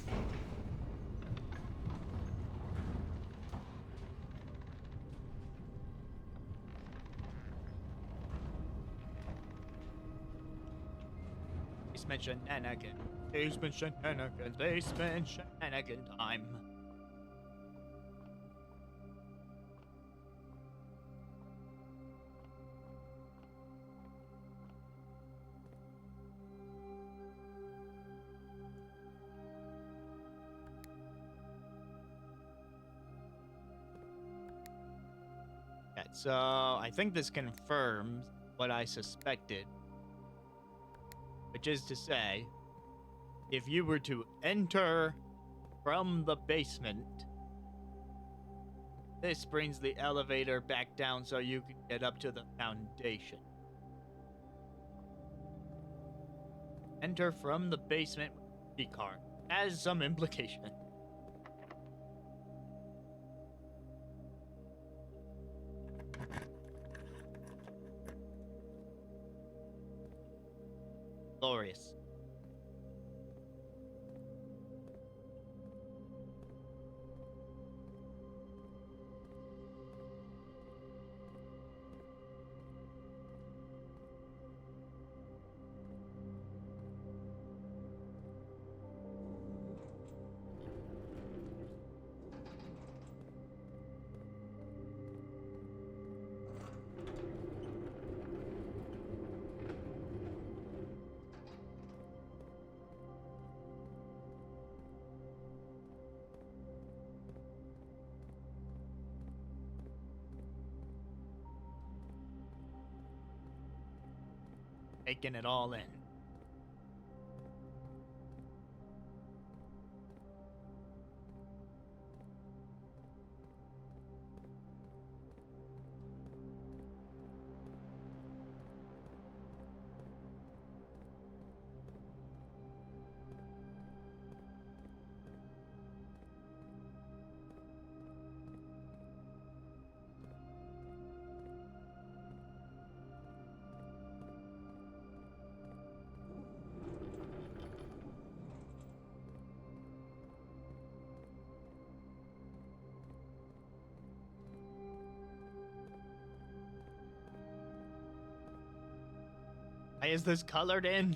Basement shenanigan. Basement shenanigan. Basement shenanigan time. Okay, so I think this confirms what I suspected. Which is to say, if you were to enter from the basement, this brings the elevator back down so you can get up to the foundation. Enter from the basement with a key card. Has some implication. Glorious. Taking it all in. Why is this colored in?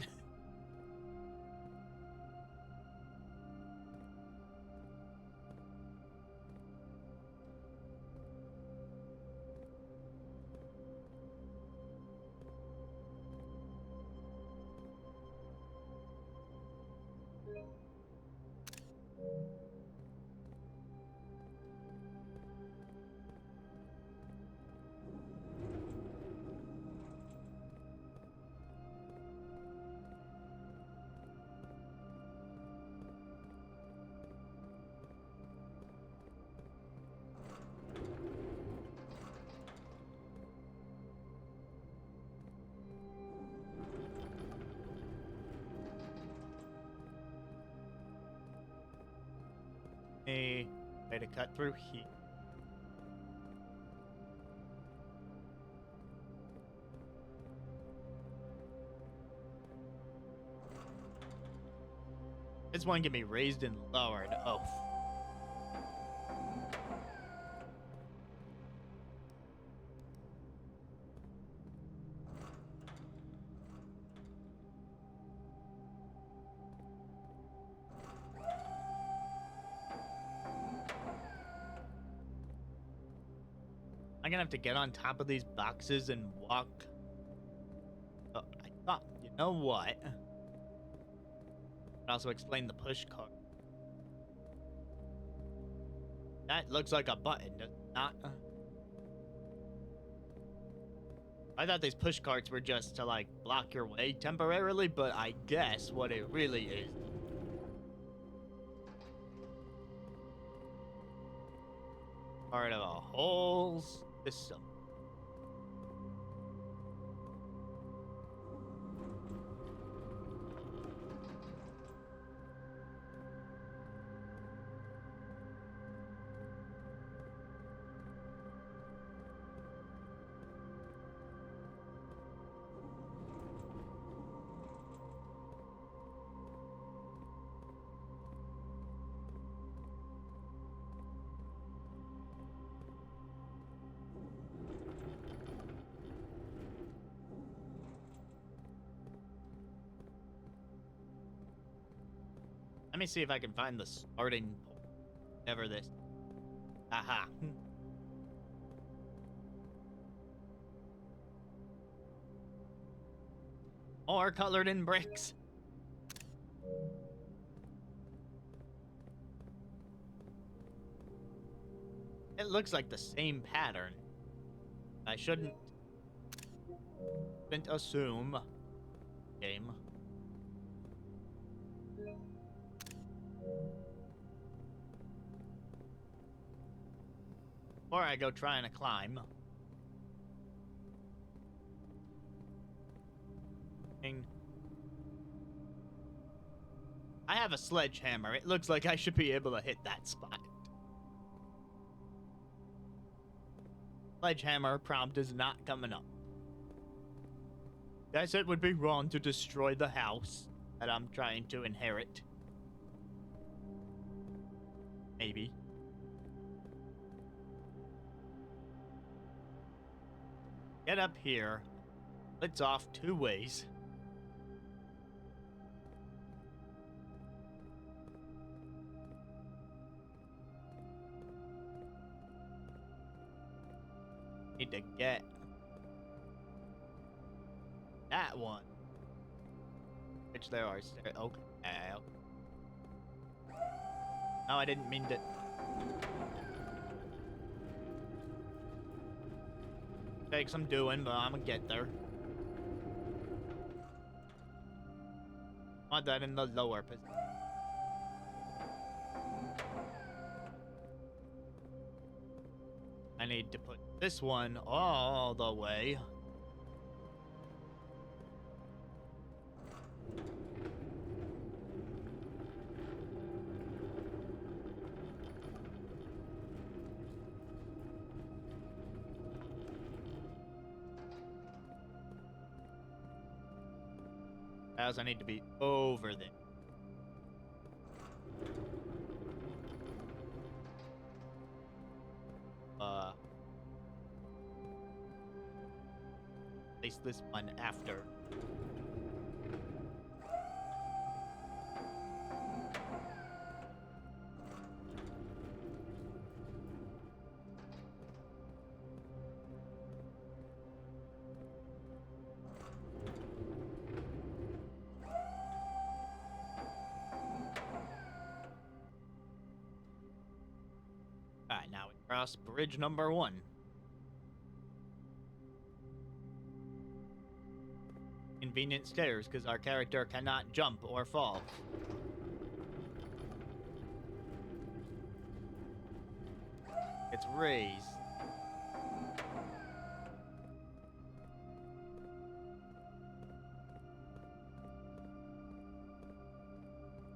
A way to cut through here. This one can be raised and lowered. Oh. I'm gonna have to get on top of these boxes and walk. Oh, I thought, you know what? Also explain the push cart. That looks like a button, does it not? I thought these push carts were just to, like, block your way temporarily, but I guess what it really is. Part of a whole system. Let me see if I can find the starting point. Whatever this. Aha. More colored in bricks. It looks like the same pattern. I shouldn't assume. Game. Before I go trying to climb. I have a sledgehammer. It looks like I should be able to hit that spot. Sledgehammer prompt is not coming up. Guess it would be wrong to destroy the house that I'm trying to inherit. Maybe. Get up here. It's off 2 ways. Need to get that one. Which there are stairs. Okay. No, I didn't mean to. Takes some doing, but I'm gonna get there. Want that in the lower position. I need to put this one all the way. As I need to be over there. Place this one after. Alright, now we cross bridge number 1. Convenient stairs, because our character cannot jump or fall. It's raised.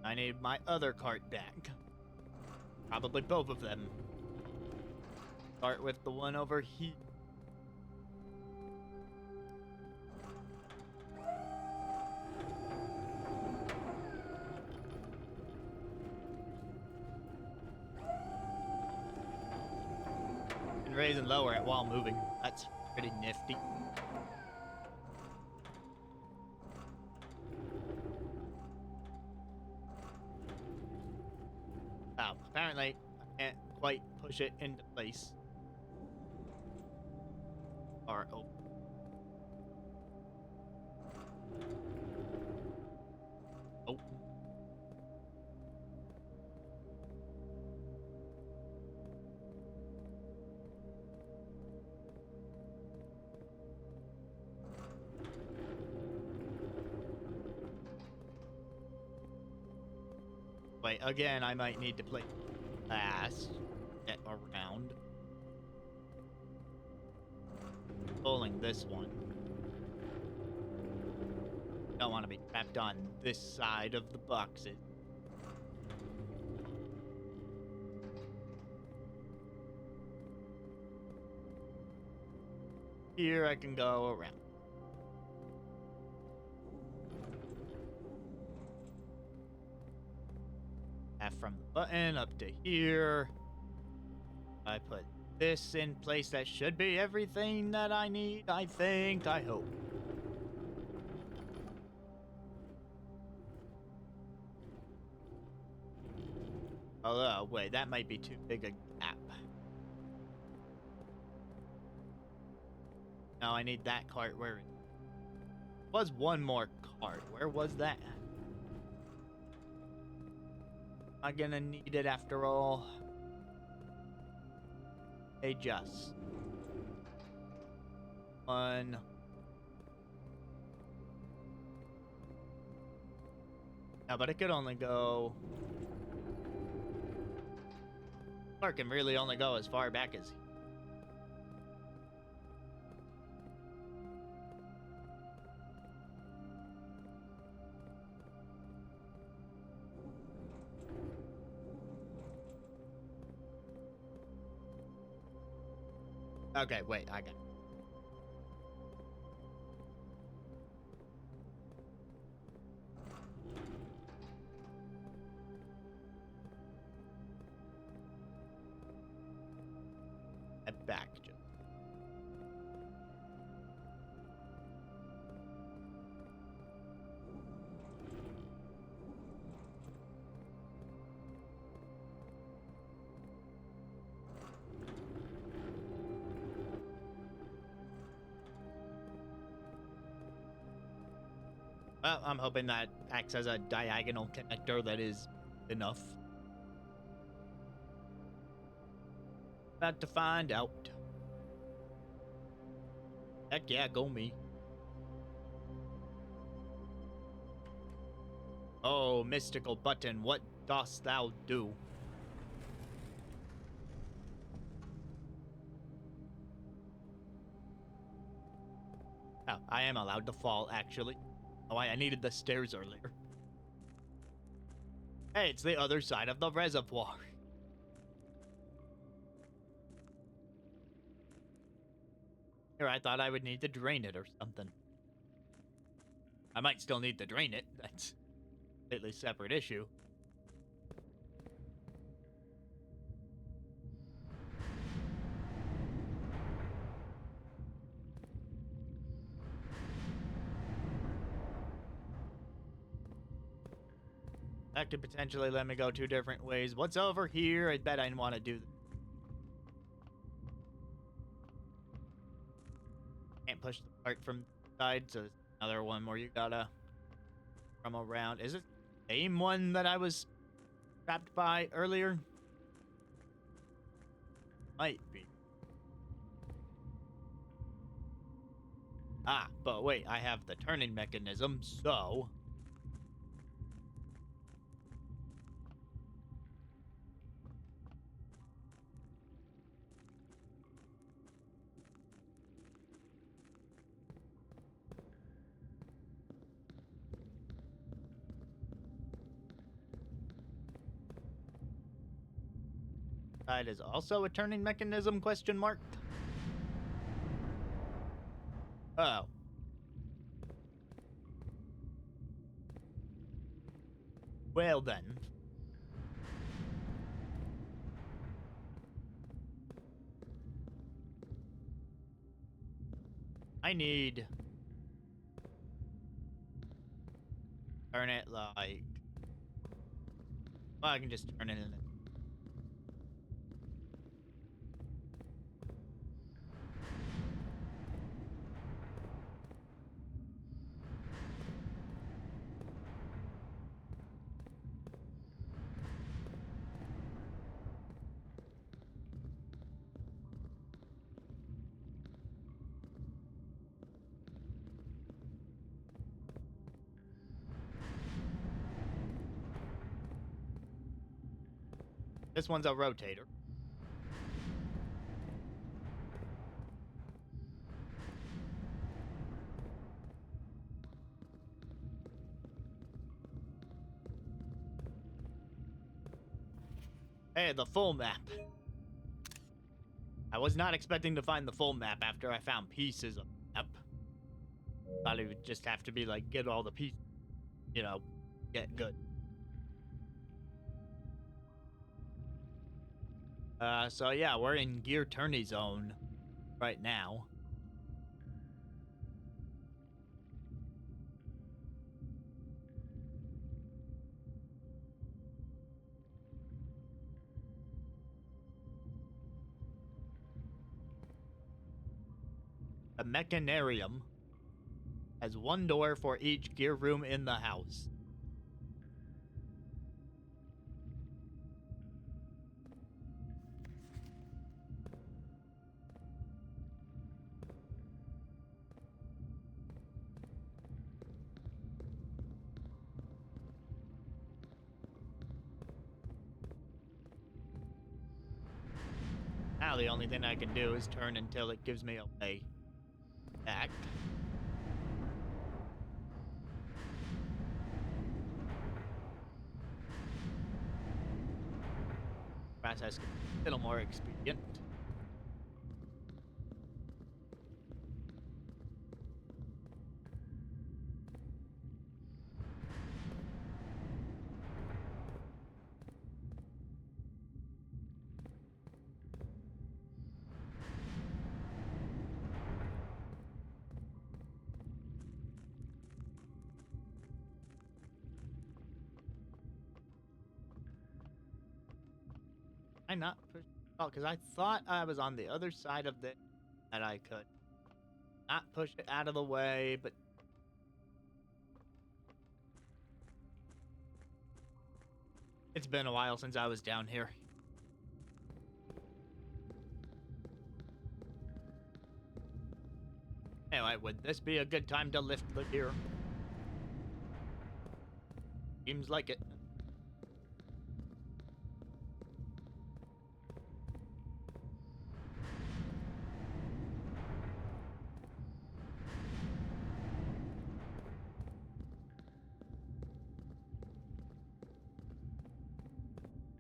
I need my other cart back. Probably both of them. Start with the one over here. And raise and lower it while moving. That's pretty nifty. Oh, apparently I can't quite push it into place. Or open. Oh. Wait, again, I might need to play fast. Get around. Pulling this one. Don't want to be trapped on this side of the boxes. Here I can go around. Half from the button up to here. I put this in place. That should be everything that I need, I think. I hope. Although, wait, that might be too big a gap. No, I need that cart where it was one more cart. Where was that? Am I gonna need it after all? Hey, just one. No, but it could only go. Or can really only go as far back as. Okay, wait, I got it. Back. Well, I'm hoping that acts as a diagonal connector that is enough. About to find out. Heck yeah, go me. Oh, mystical button, what dost thou do? Oh, I am allowed to fall, actually. Oh, I needed the stairs earlier. Hey, it's the other side of the reservoir. Here, I thought I would need to drain it or something. I might still need to drain it. That's a completely separate issue. That could potentially let me go two different ways. What's over here? I bet I want to do. Can't push the cart from the side, so there's another one where you gotta come around. Is it the same one that I was trapped by earlier? Might be. Ah, but wait, I have the turning mechanism, so. Side is also a turning mechanism, question mark? Oh. Well then. I need... Turn it like... Well, I can just turn it in. This one's a rotator. Hey, the full map. I was not expecting to find the full map after I found pieces of the map. Thought it would just have to be like, get all the pieces, you know, get good. So yeah, we're in gear tourney zone right now. The mechanarium has one door for each gear room in the house. Now the only thing I can do is turn until it gives me a way back. Process gets a little more expedient. I not push? Oh, because I thought I was on the other side of this and I could not push it out of the way, but it's been a while since I was down here. Anyway, would this be a good time to lift the gear? Seems like it.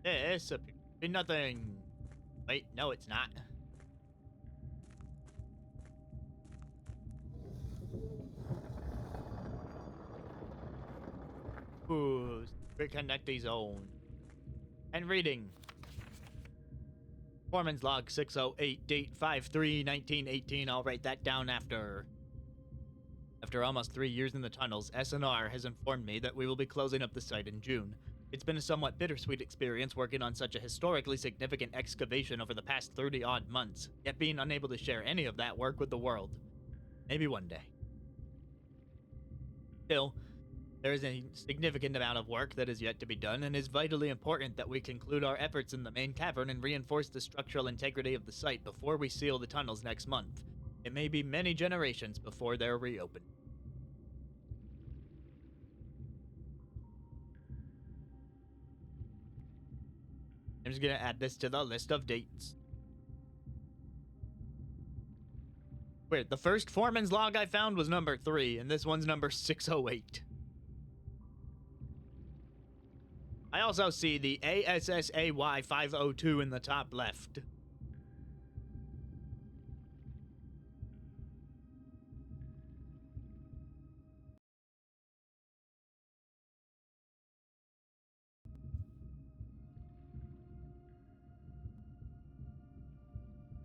This appears to be nothing. Wait, no, it's not. Ooh, reconnect zone. And reading. Foreman's log 608, date 5/3/1918. I'll write that down after. After almost 3 years in the tunnels, SNR has informed me that we will be closing up the site in June. It's been a somewhat bittersweet experience working on such a historically significant excavation over the past 30-odd months, yet being unable to share any of that work with the world. Maybe one day. Still, there is a significant amount of work that is yet to be done, and is vitally important that we conclude our efforts in the main cavern and reinforce the structural integrity of the site before we seal the tunnels next month. It may be many generations before they're reopened. I'm just gonna add this to the list of dates. Weird, the first foreman's log I found was number 3, and this one's number 608. I also see the ASSAY 502 in the top left.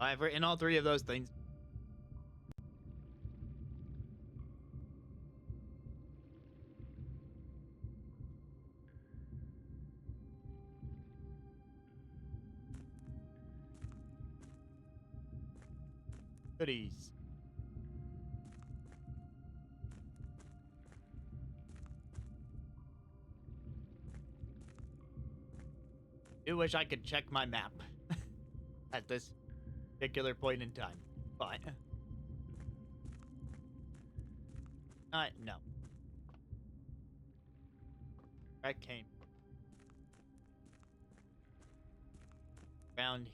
I've written all 3 of those things. Goodies. I wish I could check my map at this particular point in time, but no. That came. around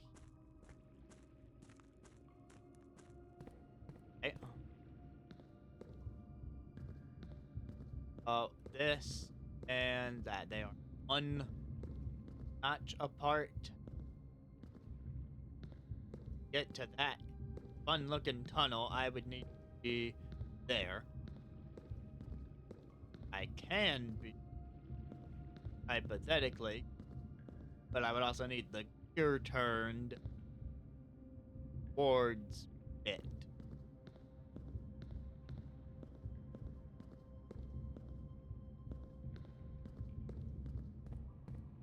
here. Oh, this and that. They are one notch apart. Get to that fun looking tunnel, I would need to be there. I can be, hypothetically, but I would also need the gear turned towards it.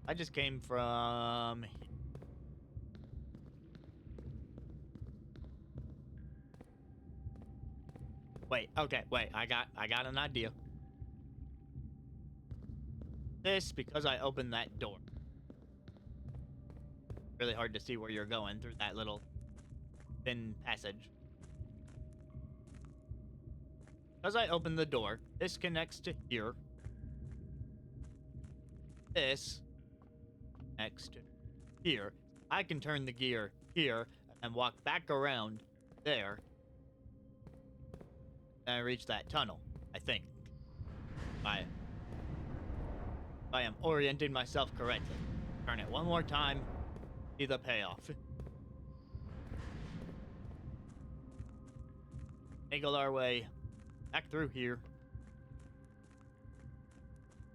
I just came from here. Wait, okay, wait, I got an idea. This, because I opened that door. Really hard to see where you're going through that little thin passage. Because I opened the door, this connects to here. This connects to here. I can turn the gear here and walk back around there. And I reach that tunnel, I think. If I am orienting myself correctly. Turn it one more time. See the payoff. Angle our way back through here.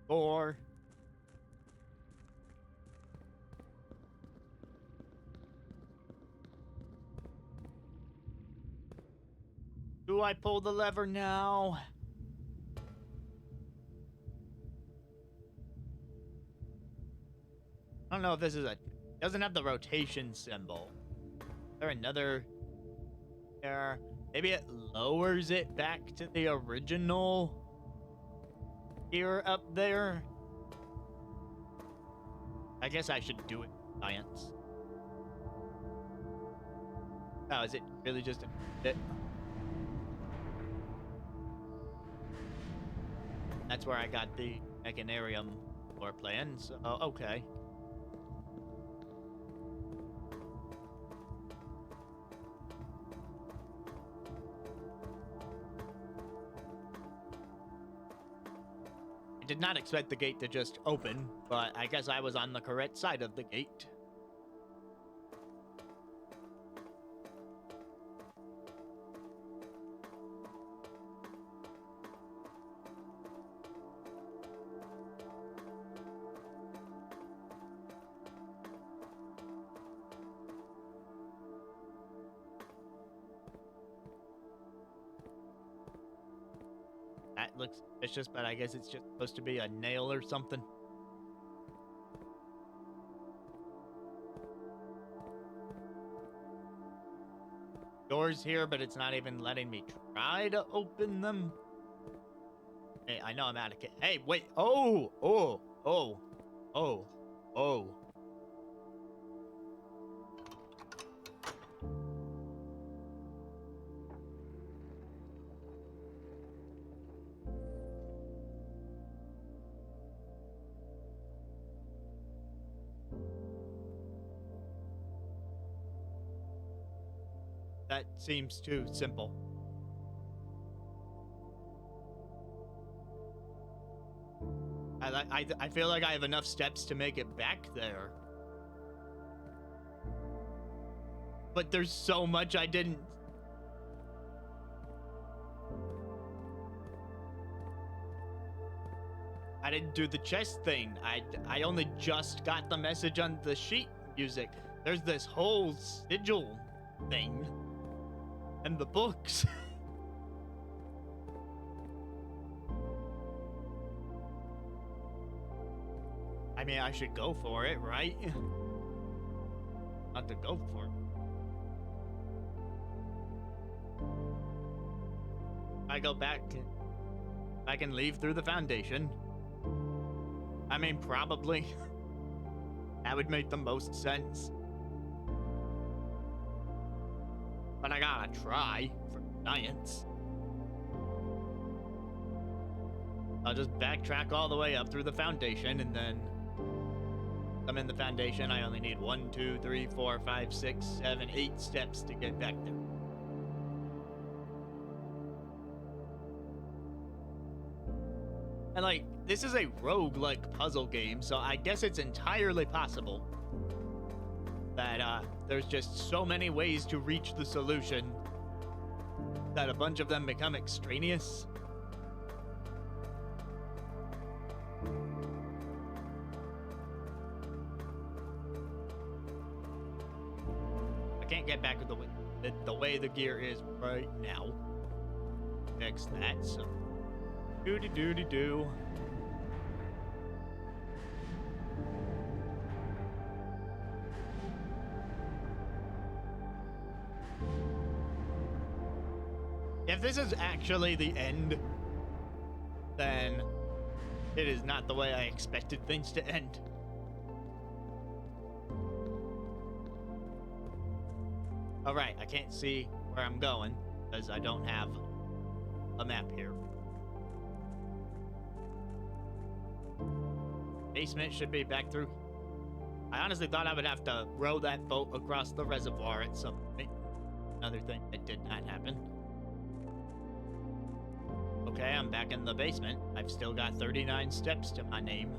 Or do I pull the lever now? I don't know if this is doesn't have the rotation symbol. Is there another there? Maybe it lowers it back to the original gear up there. I guess I should do it, science. Oh, is it really just a bit? That's where I got the mechanarium floor plan, so okay. I did not expect the gate to just open, but I guess I was on the correct side of the gate. That looks suspicious, but I guess it's just supposed to be a nail or something. Doors here, but it's not even letting me try to open them. Hey, I know I'm out of kit. Hey, wait. Oh. That seems too simple. I feel like I have enough steps to make it back there. But there's so much I didn't... I didn't do the chest thing. I only just got the message on the sheet music. There's this whole sigil thing. And the books. I mean, I should go for it, right? Not to go for it. I go back. I can leave through the foundation. I mean, probably. That would make the most sense. But I gotta try for science. I'll just backtrack all the way up through the foundation and then I'm in the foundation. I only need 1, 2, 3, 4, 5, 6, 7, 8 steps to get back there. And like, this is a roguelike puzzle game, so I guess it's entirely possible that there's just so many ways to reach the solution that a bunch of them become extraneous. I can't get back with the way the gear is right now. Fix that, so do. If this is actually the end, then it is not the way I expected things to end. Alright, I can't see where I'm going because I don't have a map here. Basement should be back through. I honestly thought I would have to row that boat across the reservoir at some point. Another thing that did not happen. Okay, I'm back in the basement. I've still got 39 steps to my name.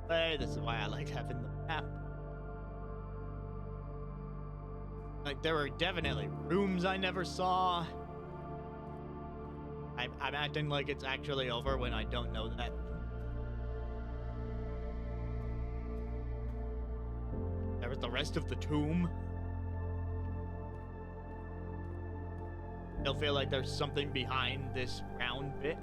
Hey, this is why I like having the map. Like, there were definitely rooms I never saw. I'm acting like it's actually over when I don't know that. There was the rest of the tomb. Still feel like there's something behind this round bit.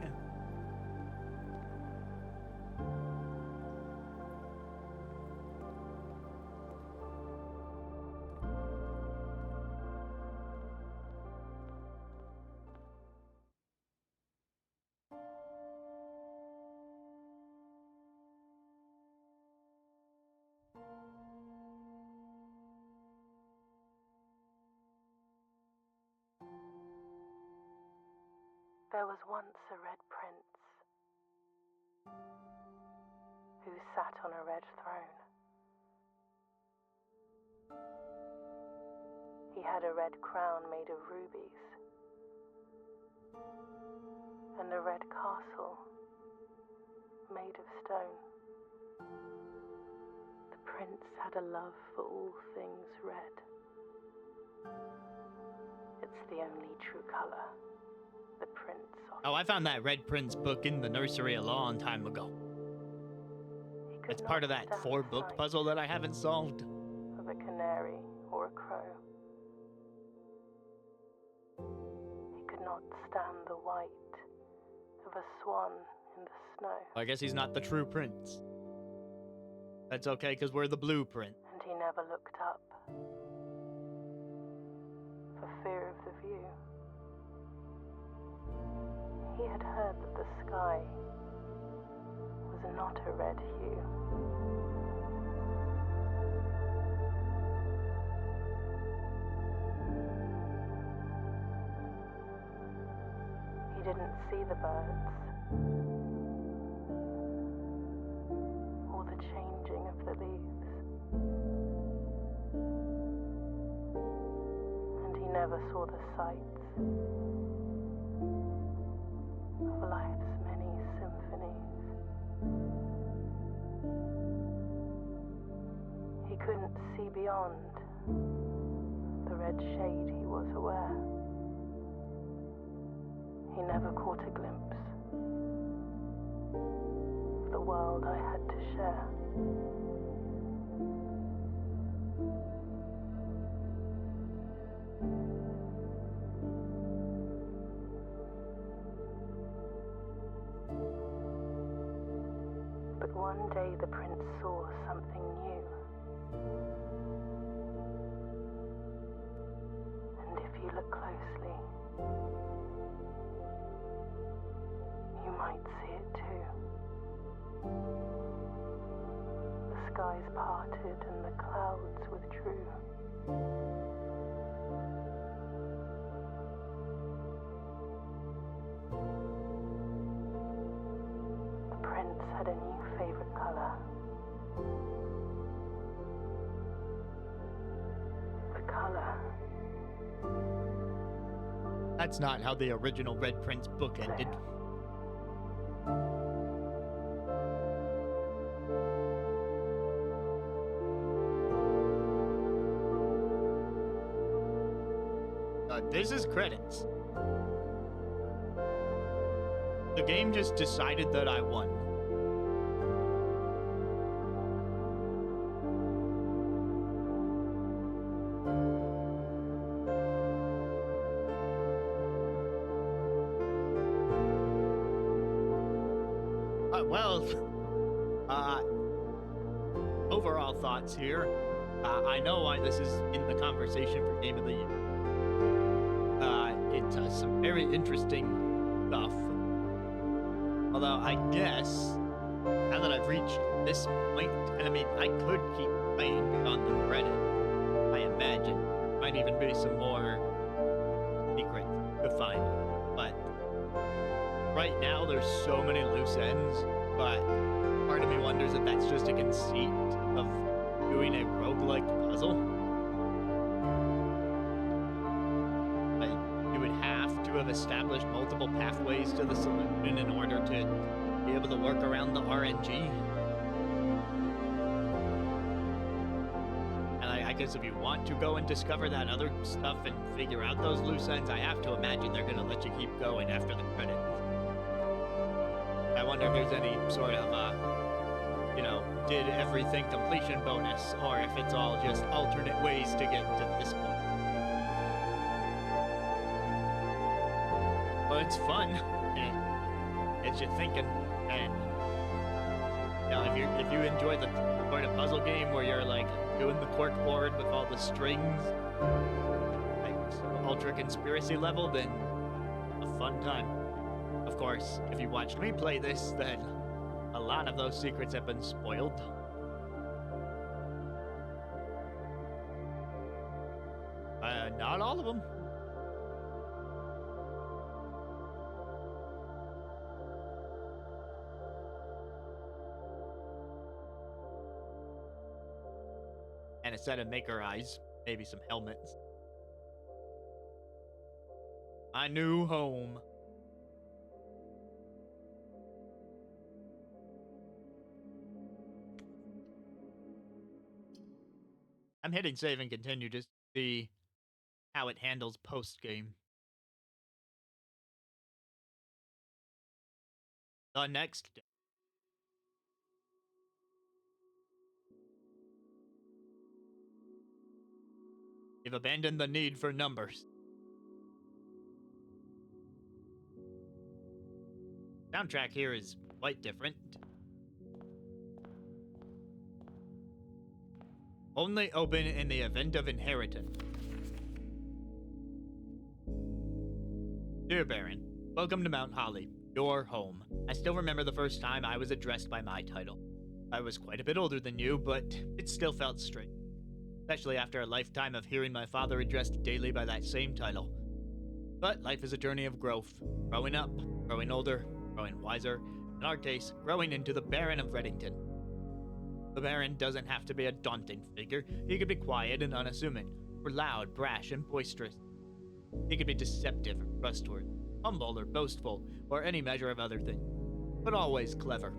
There was once a red prince who sat on a red throne. He had a red crown made of rubies and a red castle made of stone. The prince had a love for all things red. It's the only true color. The prince. Oh, I found that Red Prince book in the nursery a long time ago. It's part of that 4-book puzzle that I haven't solved. Of a canary or a crow. He could not stand the white of a swan in the snow. I guess he's not the true prince. That's okay, because we're the blueprint. And he never looked up for fear of the view. He had heard that the sky was not a red hue. He didn't see the birds or the changing of the leaves. And he never saw the sights of life's many symphonies. He couldn't see beyond the red shade he was aware. He never caught a glimpse of the world I had to share. But one day the prince saw something new. And if you look closely, You might see it too. The skies parted and the clouds withdrew. The prince had a new favorite color. The color. That's not how the original Red Prince book ended. This is credits. The game just decided that I won. Overall thoughts here. I know why this is in the conversation for Game of the Year. It does some very interesting stuff. Although, I guess, now that I've reached this point, and I mean, I could keep playing beyond the credit, I imagine. Might even be some more secrets to find. But right now, there's so many loose ends, but part of me wonders if that's just a conceit of doing a roguelike puzzle. Like, you would have to have established multiple pathways to the solution in order to be able to work around the RNG. And I guess if you want to go and discover that other stuff and figure out those loose ends, I have to imagine they're going to let you keep going after the credits. I wonder if there's any sort of, did everything completion bonus, or if it's all just alternate ways to get to this point. But it's fun, and it's you thinking, and if you enjoy the sort of puzzle game where you're like doing the cork board with all the strings, like ultra conspiracy level, then a fun time. Of course, if you watched me play this, then a lot of those secrets have been spoiled. Not all of them. And a set of maker eyes, maybe some helmets. My new home. I'm hitting save and continue just to see how it handles post-game. The next day. You've abandoned the need for numbers. Soundtrack here is quite different. Only open in the event of inheritance. Dear Baron, welcome to Mount Holly, your home. I still remember the first time I was addressed by my title. I was quite a bit older than you, but it still felt strange. Especially after a lifetime of hearing my father addressed daily by that same title. But life is a journey of growth. Growing up, growing older, growing wiser, in our case, growing into the Baron of Reddington. The Baron doesn't have to be a daunting figure. He could be quiet and unassuming, or loud, brash, and boisterous. He could be deceptive or trustworthy, humble or boastful, or any measure of other things, but always clever.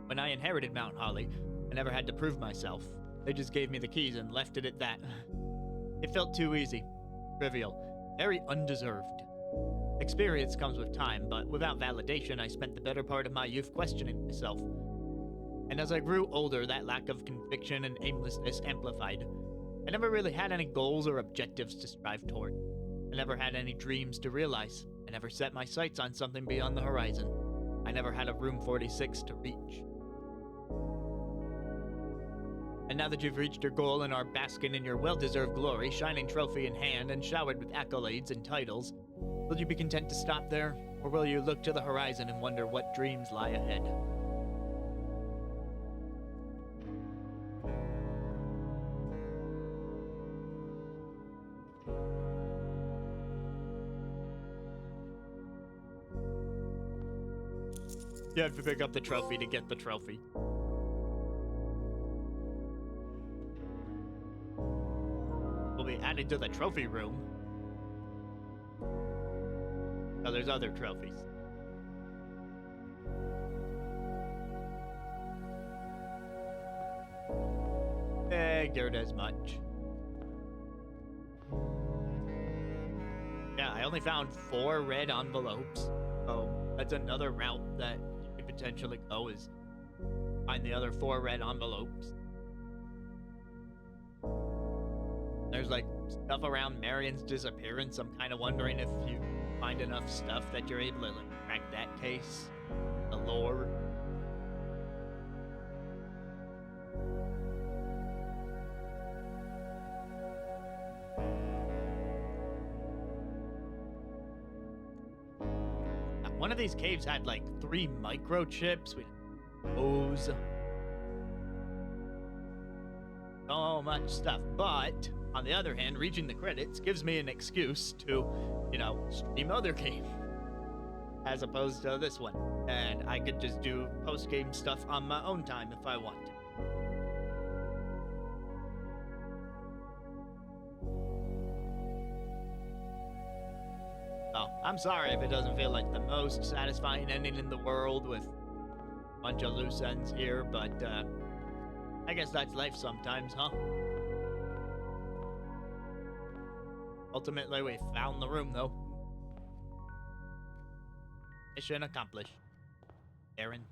When I inherited Mount Holly, I never had to prove myself. They just gave me the keys and left it at that. It felt too easy, trivial, very undeserved. Experience comes with time, but without validation, I spent the better part of my youth questioning myself. And as I grew older, that lack of conviction and aimlessness amplified. I never really had any goals or objectives to strive toward. I never had any dreams to realize. I never set my sights on something beyond the horizon. I never had a room 46 to reach. And now that you've reached your goal and are basking in your well-deserved glory, shining trophy in hand and showered with accolades and titles, will you be content to stop there? Or will you look to the horizon and wonder what dreams lie ahead? You have to pick up the trophy to get the trophy. Will be added to the trophy room. Oh, there's other trophies. Figured as much. Yeah, I only found 4 red envelopes. So that's another route that you could potentially go, is find the other 4 red envelopes. There's like stuff around Marion's disappearance. I'm kind of wondering if you find enough stuff that you're able to like crack that case. The lore. One of these caves had like 3 microchips. Those. So much stuff. But on the other hand, reaching the credits gives me an excuse to, you know, stream other game as opposed to this one. And I could just do post-game stuff on my own time if I want to. Oh, I'm sorry if it doesn't feel like the most satisfying ending in the world with a bunch of loose ends here, but I guess that's life sometimes, huh? Ultimately, we found the room, though. Mission accomplished. Aaron.